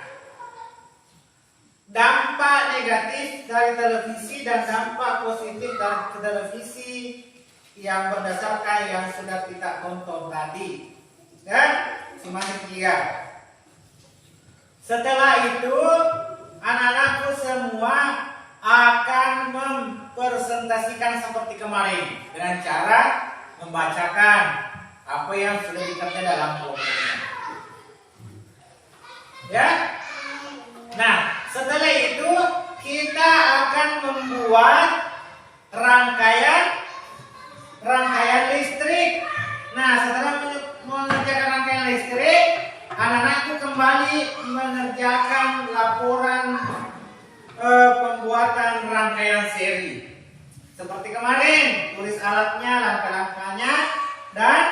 dampak negatif dari televisi dan dampak positif dari televisi yang berdasarkan yang sudah kita tonton tadi. Ya, masing-masing 3. Setelah itu, anak-anakku semua akan mempresentasikan seperti kemarin dengan cara membacakan apa yang sudah dikerjakan dalam kelompoknya. Ya. Nah, setelah itu kita akan membuat rangkaian listrik. Nah, setelah mengerjakan rangkaian listrik, anak-anakku kembali mengerjakan laporan pembuatan rangkaian seri. Seperti kemarin, tulis alatnya, langkah-langkahnya, dan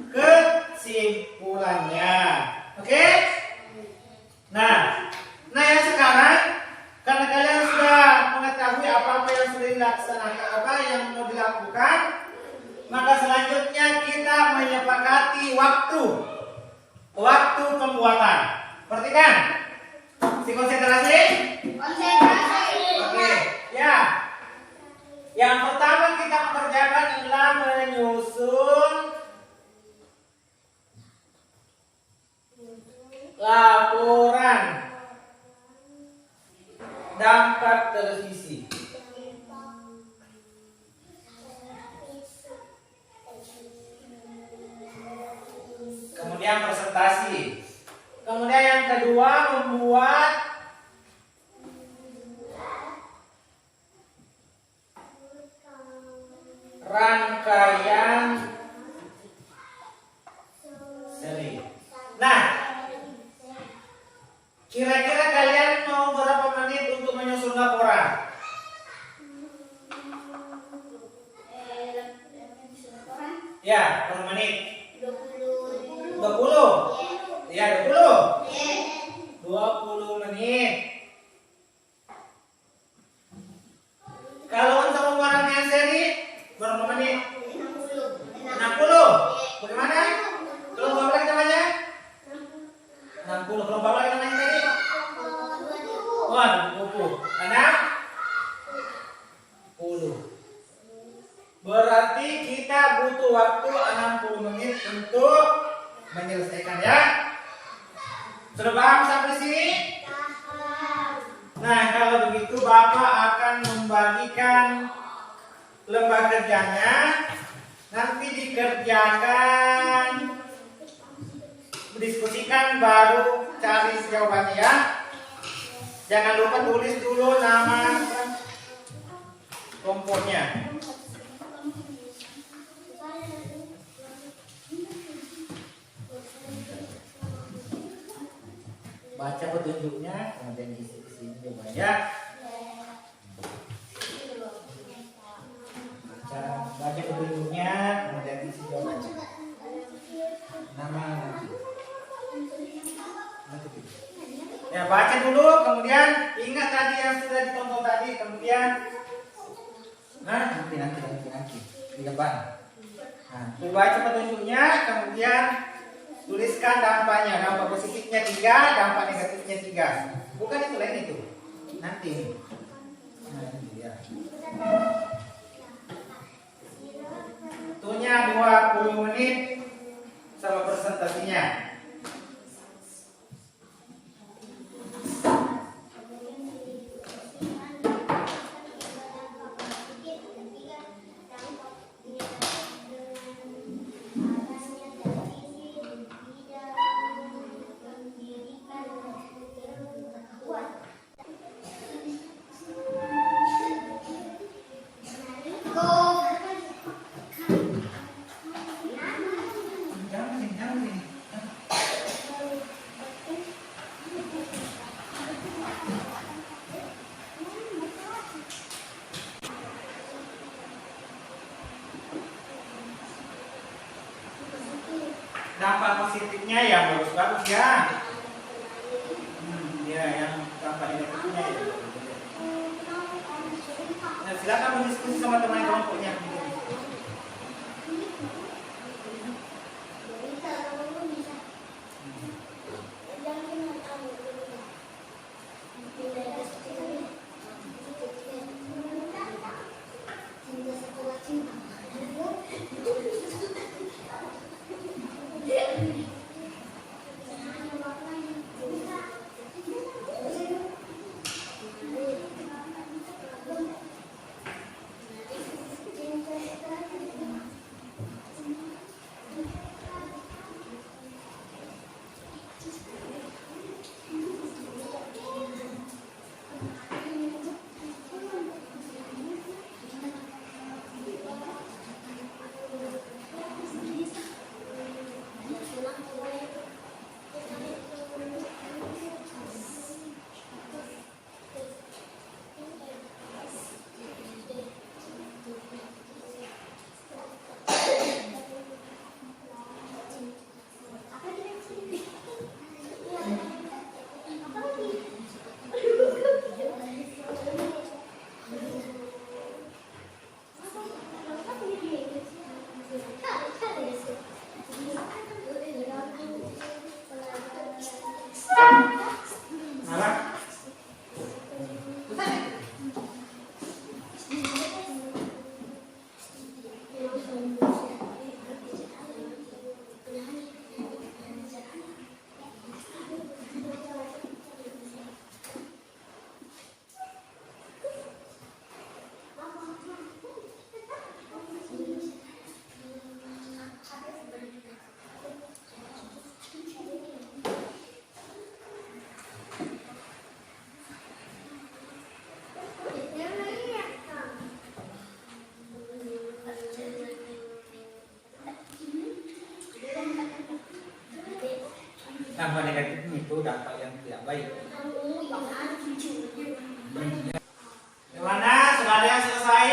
kesimpulannya. Oke? Nah yang sekarang, karena kalian sudah mengetahui apa-apa yang sudah dilaksanakan, apa yang mau dilakukan, maka selanjutnya kita menyepakati waktu pembuatan. Perhatikan, si konsentrasi. Oke, ya. Yang pertama kita mengerjakan adalah menyusun laporan dampak televisi. Kemudian presentasi. Kemudian yang kedua membuat rangkaian seri. Nah, kira-kira kalian mau berapa menit untuk menyusun laporan? Ya, per menit. 20. Ya, 20. 20 menit. Kalau untuk pembuatan yang seri berapa menit? 60. Bagaimana? Kelompok berapa namanya? 60. Kelompok berapa namanya tadi? Wah, buku. 60. Berarti kita butuh waktu 60 menit untuk menyelesaikan ya. Sudah paham sampai sini? Nah, kalau begitu Bapak akan membagikan lembar kerjanya. Nanti dikerjakan, diskusikan, baru cari jawabannya ya. Jangan lupa tulis dulu nama kelompoknya. Baca petunjuknya, kemudian isi ke sini jawabannya. Baca petunjuknya, kemudian Ya, baca dulu, kemudian ingat tadi yang sudah ditonton tadi, kemudian nanti di depan. Nah, baca petunjuknya, kemudian tuliskan dampaknya. Dampak positifnya 3, dampak negatifnya 3. Bukan itu, lain itu. Nanti. Nah, ini dia. Waktunya 20 menit sama presentasinya. Dampak positifnya yang bagus-bagus ya. Ya, yang dampak negatifnya ya. Nah, silakan berdiskusi sama teman kelompoknya. Dampak negatif itu dampak yang tidak baik. Gimana? Sudah ada yang selesai?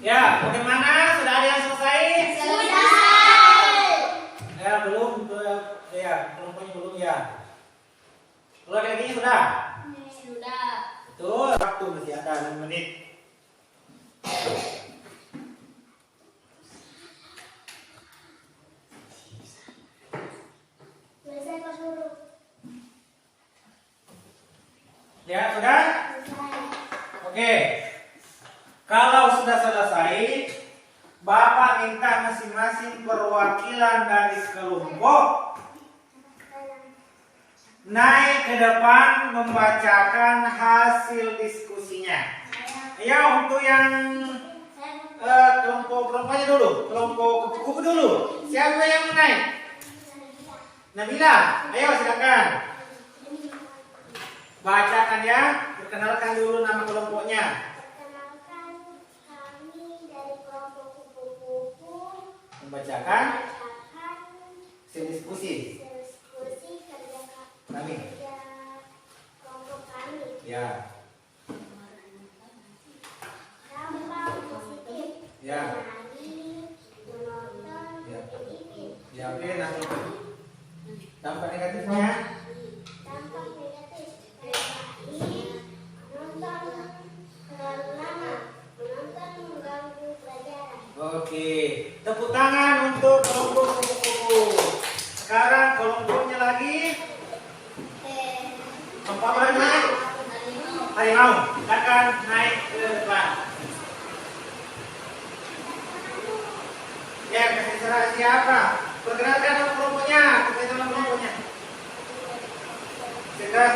Ya, bagaimana? Sudah ada yang selesai? Ya, belum. Ya, belum ya. Kalau lagi sudah? Betul, waktu masih ada 6 menit. Ya, sudah? Oke. Kalau sudah selesai, Bapak minta masing-masing perwakilan dari kelompok naik ke depan membacakan hasil diskusinya. Ya, untuk yang kelompoknya dulu, kelompok kupu-kupu dulu. Siapa yang naik? Nabila, ayo silakan. Bacakan ya, perkenalkan dulu nama kelompoknya. Perkenalkan, kami dari kelompok kupu-kupu Membacakan hasil diskusi kerja kami. kelompok kami. Ya. Kami Ya oke, dampak negatifnya. Dampak negatif nonton terlalu lama, menonton mengganggu pelajaran. Oke, tepuk tangan untuk kelompok kupu-kupu. Sekarang kelompoknya lagi apa namanya? Harimau. Silakan naik ke depan. Ya, kasih serah siapa? Perkenalkan nama kelompoknya. Kita nama kelompoknya. Keras.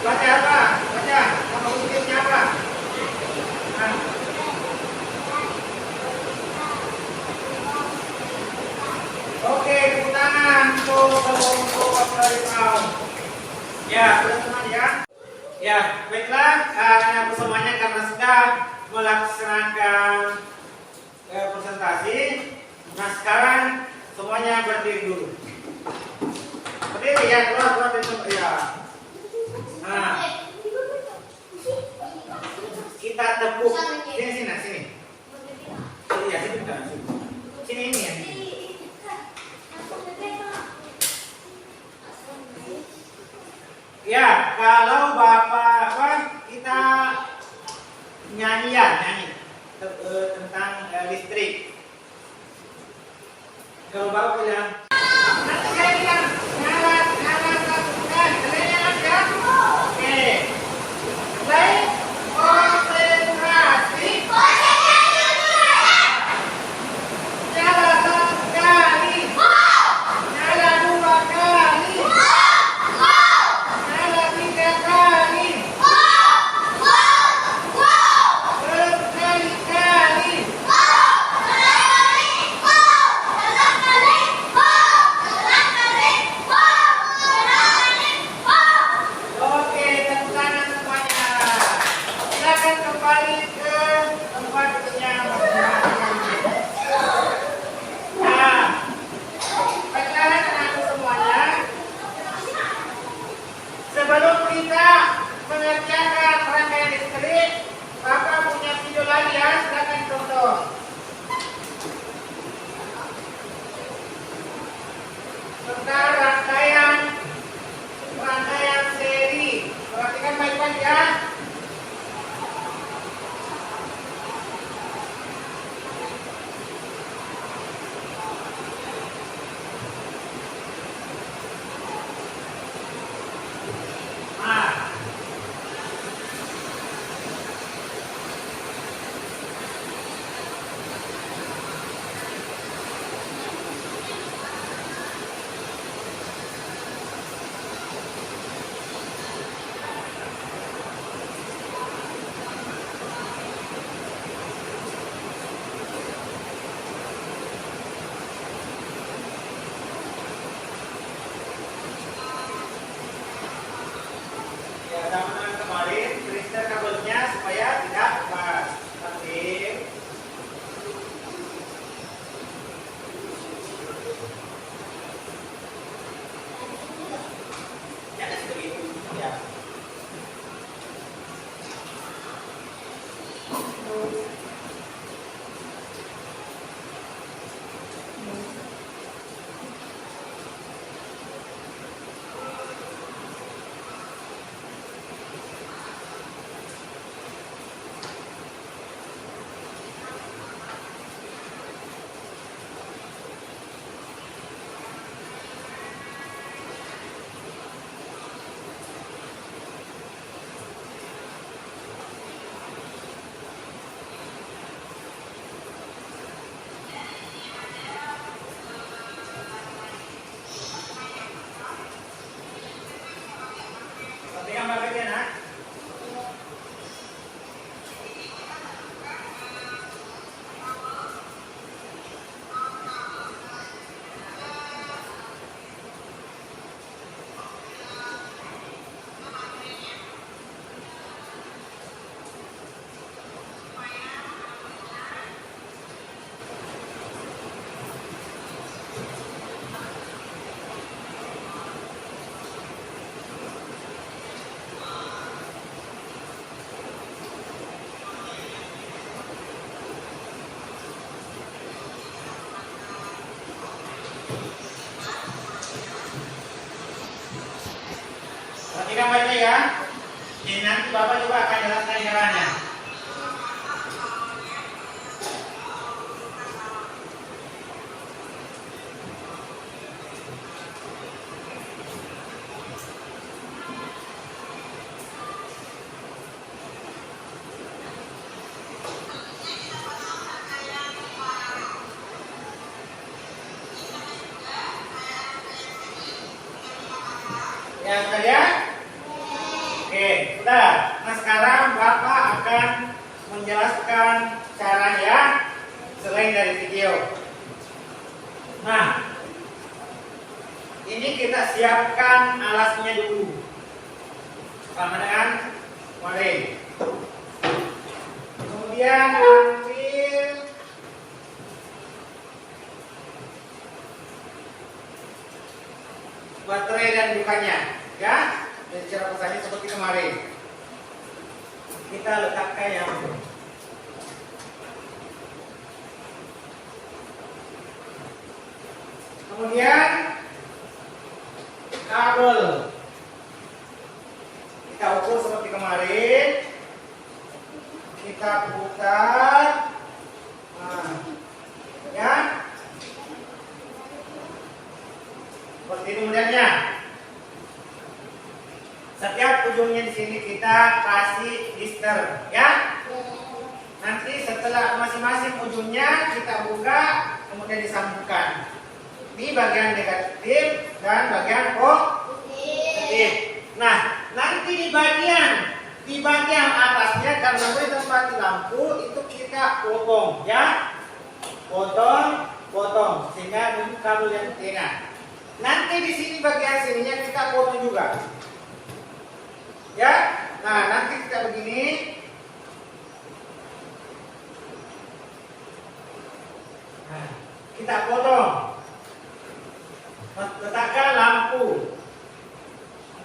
Baca apa? Baca. Nama khususnya apa? Nah. Oke, tepuk tangan untuk kelompok harimau. Ya, teman-teman ya. Ya, baiklah. Semuanya karena sudah melaksanakan presentasi. Nah, sekarang semuanya berdiri dulu. Berdiri ya, keluar dari tempat ya. Nah, kita tepuk. Sini. Iya, sini bukan. Sini ini ya. Ya, kalau Bapak kita nyanyi tentang listrik. Kalau Bapak bilang, nanti saya bilang nyala kan? Oke. Baik, konsentrasi. Nyala 1 kali. Nyala 2 kali. Nyala 3 kali. Berkali-kali. Oke, tepuk tangan semuanya. Silakan kembali ke tempat duduknya masing-masing. Nah, baiklah anak-anak semuanya. Sebelum kita mengerjakan rangkaian listrik, Bapak punya video lagi ya, silakan tonton. Tentang rangkaian seri. Perhatikan baik-baik ya. Nah, ya zaman kemarin twister kabelnya supaya tidak lepas. Oke. Jangan begitu. Ya. Perhatikan bagian nak. Kita baca ya. Ini nanti Bapak juga akan jelaskan caranya. Ya, sudah ya? Oke, sudah. Nah, sekarang Bapak akan menjelaskan caranya selain dari video. Nah, ini kita siapkan alasnya dulu. Sama dengan kemarin. Kemudian ambil baterai dan bukanya, ya. Dan cara pasangnya seperti kemarin. Kita letakkan yang kemudian kabel kita ukur seperti kemarin. Kita putar, nah, ya. Seperti ini modelnya. Setiap ujungnya di sini kita kasih lister, ya. Nanti setelah masing-masing ujungnya kita buka, kemudian disambungkan di bagian negatif dan bagian positif. Nah, nanti di bagian atasnya karena boleh tempat lampu itu kita potong, ya. Potong sehingga menunjuk kabel yang di tengah. Nanti di sini bagian sininya kita potong juga. Ya. Nah, nanti kita begini. Nah, kita potong. Letakkan lampu.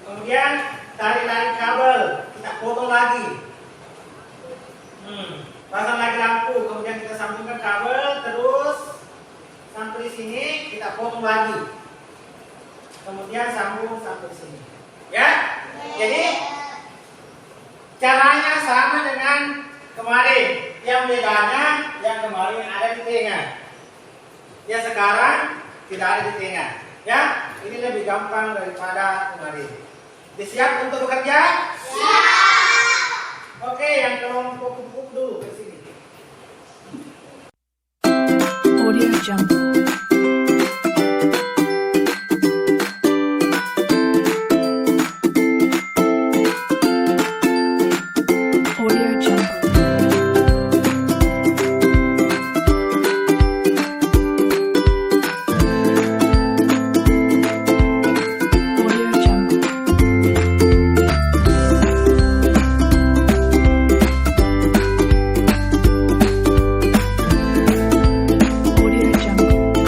Kemudian tarik kabel, kita potong lagi. Pasang lagi lampu, kemudian kita sambungkan kabel terus sampai di sini kita potong lagi. Kemudian sambung sampai sini. Ya? Jadi caranya sama dengan kemarin. Yang bedanya yang kemarin ada di tengah. Ya sekarang tidak ada di tengah. Ya, ini lebih gampang daripada kemarin. Siap untuk bekerja? Siap. Oke, yang kelompok pupuk dulu ke sini. Audio Jungle. Audio Jungle. Audio Jungle. Audio Jungle.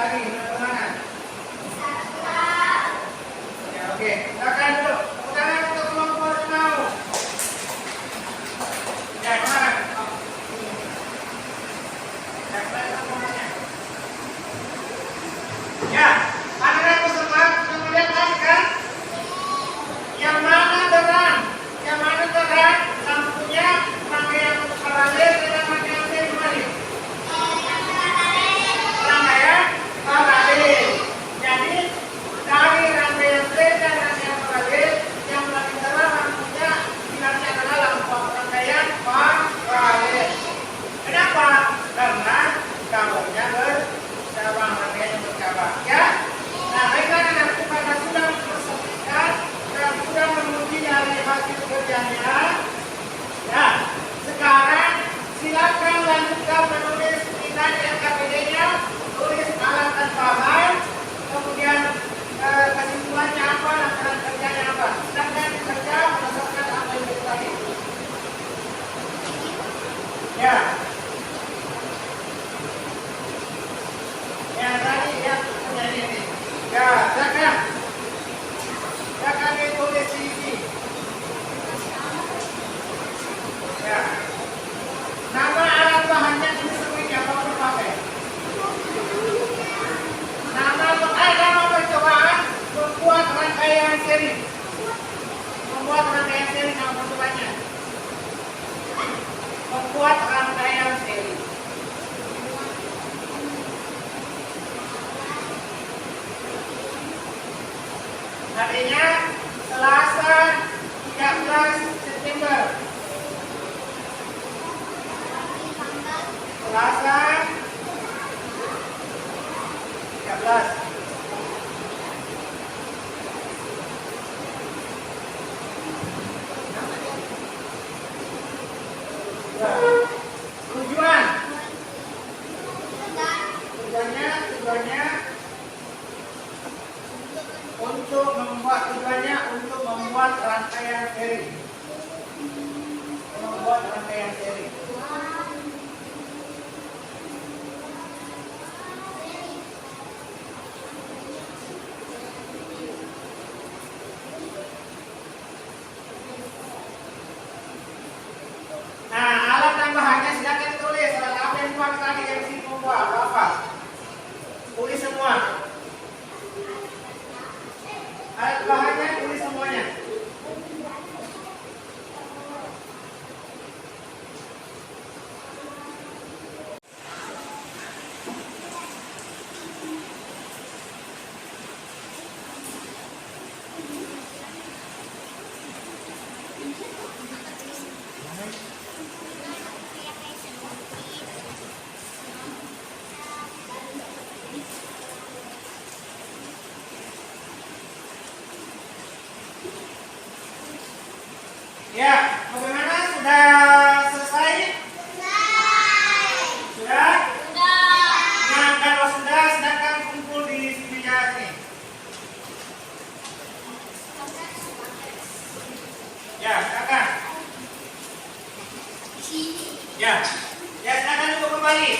lagi kemana? Ya, oke. Silakan dulu. Tepuk tangan untuk kelompok Rimau. Ya, kemana? Ya, kemana kelompoknya? Ya, anak-anak semua sudah melihat tadi kan? Yang mana terang? Yang mana terang? Lampunya rangkaian paralel dengan rangkaian terbalik. Rangkaian paralel. Jadi dari rangkaian T dan rangkaian paralel yang lebih terang lampunya bilangnya adalah lampu rangkaian paralel. Kenapa? Karena kabelnya bercabang, rangkaiannya bercabang. Ya. Nah, baiklah anak kita sudah mempersepsikan dan sudah menguji dari hasil kerjanya. Nah, sekarang silakan lanjutkan menulis tindak LKPD-nya, tulis alat dan bahan, kemudian kesimpulannya apa, laporan kerjanya apa. Silakan kerja berdasarkan apa yang kita tadi. Ya. Ya, tadi ya, ini. Ya, silakan. Silakan ditulis di sini. Ya. Nama alat bahannya ini semuanya apa pakai? Nama percobaan membuat rangkaian seri. Membuat rangkaian seri nama percobaannya. Membuat rangkaian seri. Harinya Selasa 13 September. Selasa 13. Tujuannya untuk membuat rangkaian seri. Membuat rangkaian seri. Nah, alat tambahannya silakan tulis. Alat apa yang buat tadi yang sini membuat apa? Tulis semua. Alat bahannya tulis semuanya. Ya, bagaimana? Sudah selesai? Sudah? Nah, kalau sudah, silakan kumpul di meja sini. Ya, silakan. Ya, silakan duduk kembali.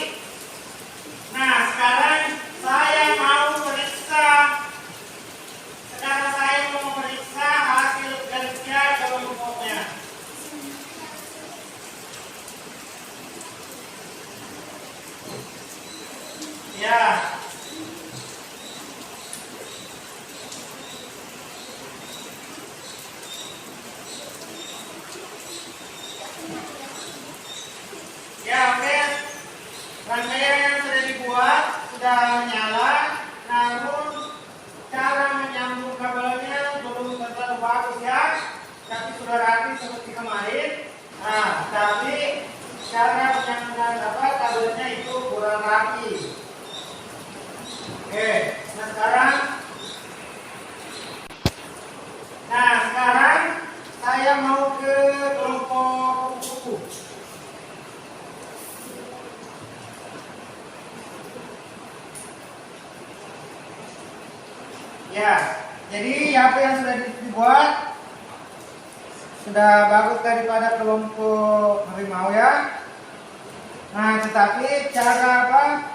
Nah, sekarang saya mau periksa. Sekarang saya mau periksa hasil kerja kelompoknya. Ya. Ya, oke. Rangkaian yang sudah dibuat sudah nyala, namun cara menyambung kabelnya belum terlalu bagus ya, tapi sudah rapi seperti kemarin. Nah, tapi cara menyambungkan kabelnya itu kurang rapi. Oke, nah sekarang saya mau ke kelompok kuku. Ya, jadi apa yang sudah dibuat sudah bagus daripada kelompok harimau ya. Nah, tetapi cara apa?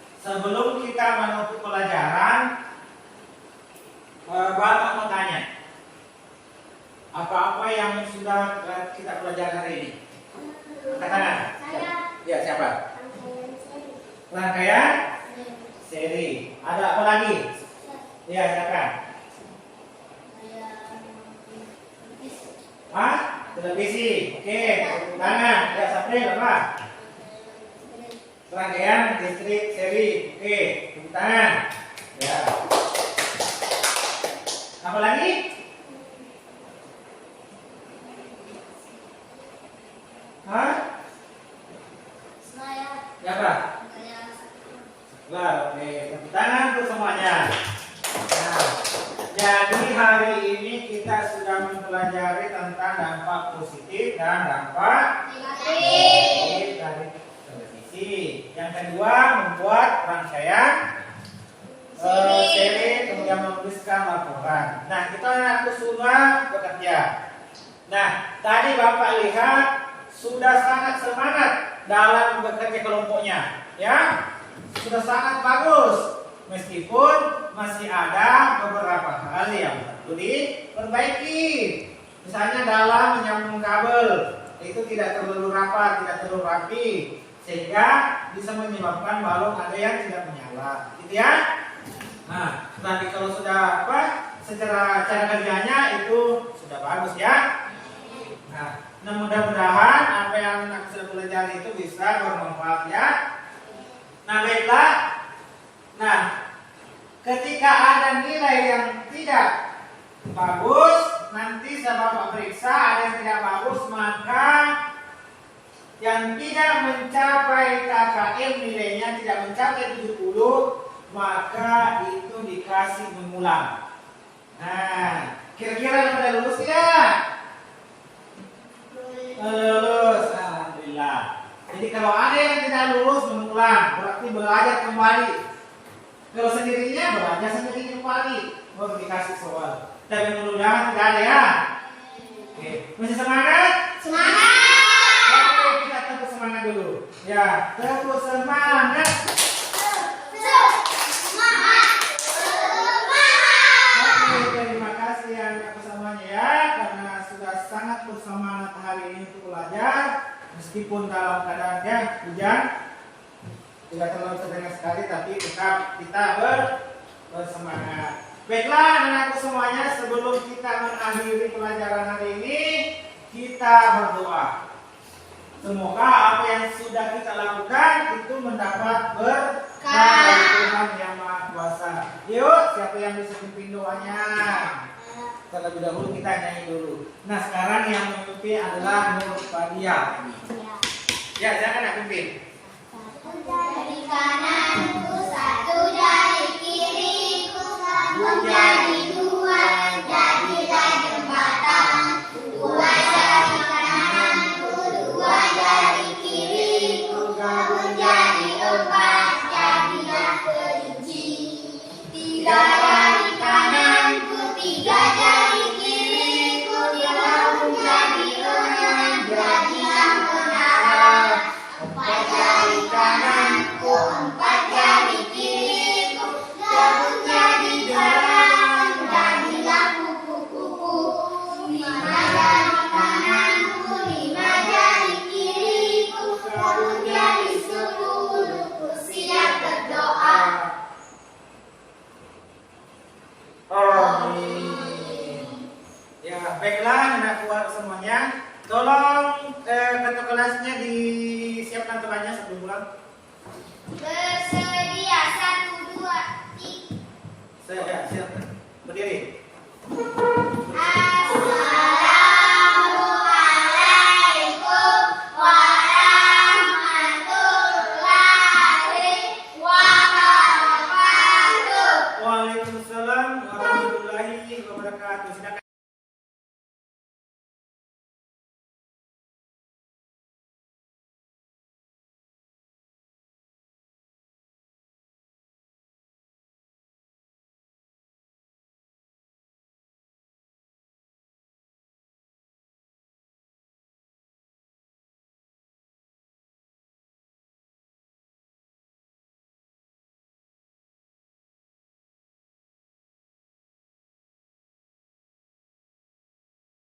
pelajaran, Bapak mau tanya, apa-apa yang sudah kita pelajari hari ini? Angkat tangan. Saya. Ya, siapa? Rangkaian seri. Rangkaian seri. Ada apa lagi? Ya, siapa? Hah? Televisi. Oke, tepuk tangan. Ya, Sapril apa? Rangkaian listrik seri. Oke, tepuk tangan. Ya. Apa lagi? Hah? Saya. Siapa? Lah, oke, tepuk tangan untuk semuanya. Nah, jadi hari ini kita sudah mempelajari tentang dampak positif dan dampak negatif dari televisi. Yang kedua, membuat rangkaian seri, kemudian menuliskan laporan. Nah, kita harus semua bekerja. Nah, tadi Bapak lihat sudah sangat semangat dalam bekerja kelompoknya, ya, sudah sangat bagus. Meskipun masih ada beberapa hal yang perlu diperbaiki. Misalnya dalam menyambung kabel, itu tidak terlalu rapat, tidak terlalu rapi, sehingga bisa menyebabkan balon ada yang tidak menyala, gitu ya. Nah, nanti kalau sudah secara cara kerjanya itu sudah bagus ya. Nah, mudah-mudahan apa yang sudah belajar itu bisa bermanfaat ya. Nah, baiklah. Nah, ketika ada nilai yang tidak bagus, nanti saya Bapak periksa ada yang tidak bagus, maka yang tidak mencapai KKM nilainya tidak mencapai 70, maka itu dikasih mengulang. Nah, kira-kira yang pada lulus tidak? Lulus, alhamdulillah. Jadi kalau ada yang tidak lulus mengulang, berarti belajar kembali. Kalau sendirinya belajar sendiri kembali, baru dikasih soal. Tapi mudah-mudahan tidak ada ya. Oke, masih semangat? Semangat. Oke, kita tepuk semangat dulu. Ya, tepuk semangat. Oke, terima kasih anak semuanya ya, karena sudah sangat bersemangat hari ini untuk belajar, meskipun dalam keadaan hujan, tidak terlalu sering sekali, tapi tetap kita bersemangat. Baiklah anak-anakku semuanya, sebelum kita mengakhiri pelajaran hari ini, kita berdoa. Semoga apa yang sudah kita lakukan itu mendapat berkah dari Tuhan Yang Maha Kuasa. Yuk, siapa yang bisa pimpin doanya? Terlebih dahulu kita nyanyi dulu. Nah, sekarang yang memimpin adalah Nur Fadia. Ya, silakan nak pimpin. Satu jari kananku, satu jari kiriku, sambung jadi dua, jadilah jembatan. Dua jari kananku, dua jari kiriku, sambung jadi empat, jadilah kelinci. Tiga jari kananku, tiga jari kiriku, sambung jadi enam, jadilah menara. Empat jari kananku, empat jari kiriku, gabung jadi garam, jadilah kupu-kupu. Lima jari kananku, lima jari kiriku, gabung jadi 10, siap berdoa. Amin. Ya, baiklah anak kuat semuanya. Tolong ketua kelasnya disiapkan temannya sebelum pulang. Bersedia, 1, 2, 3. Saya siap. Berdiri.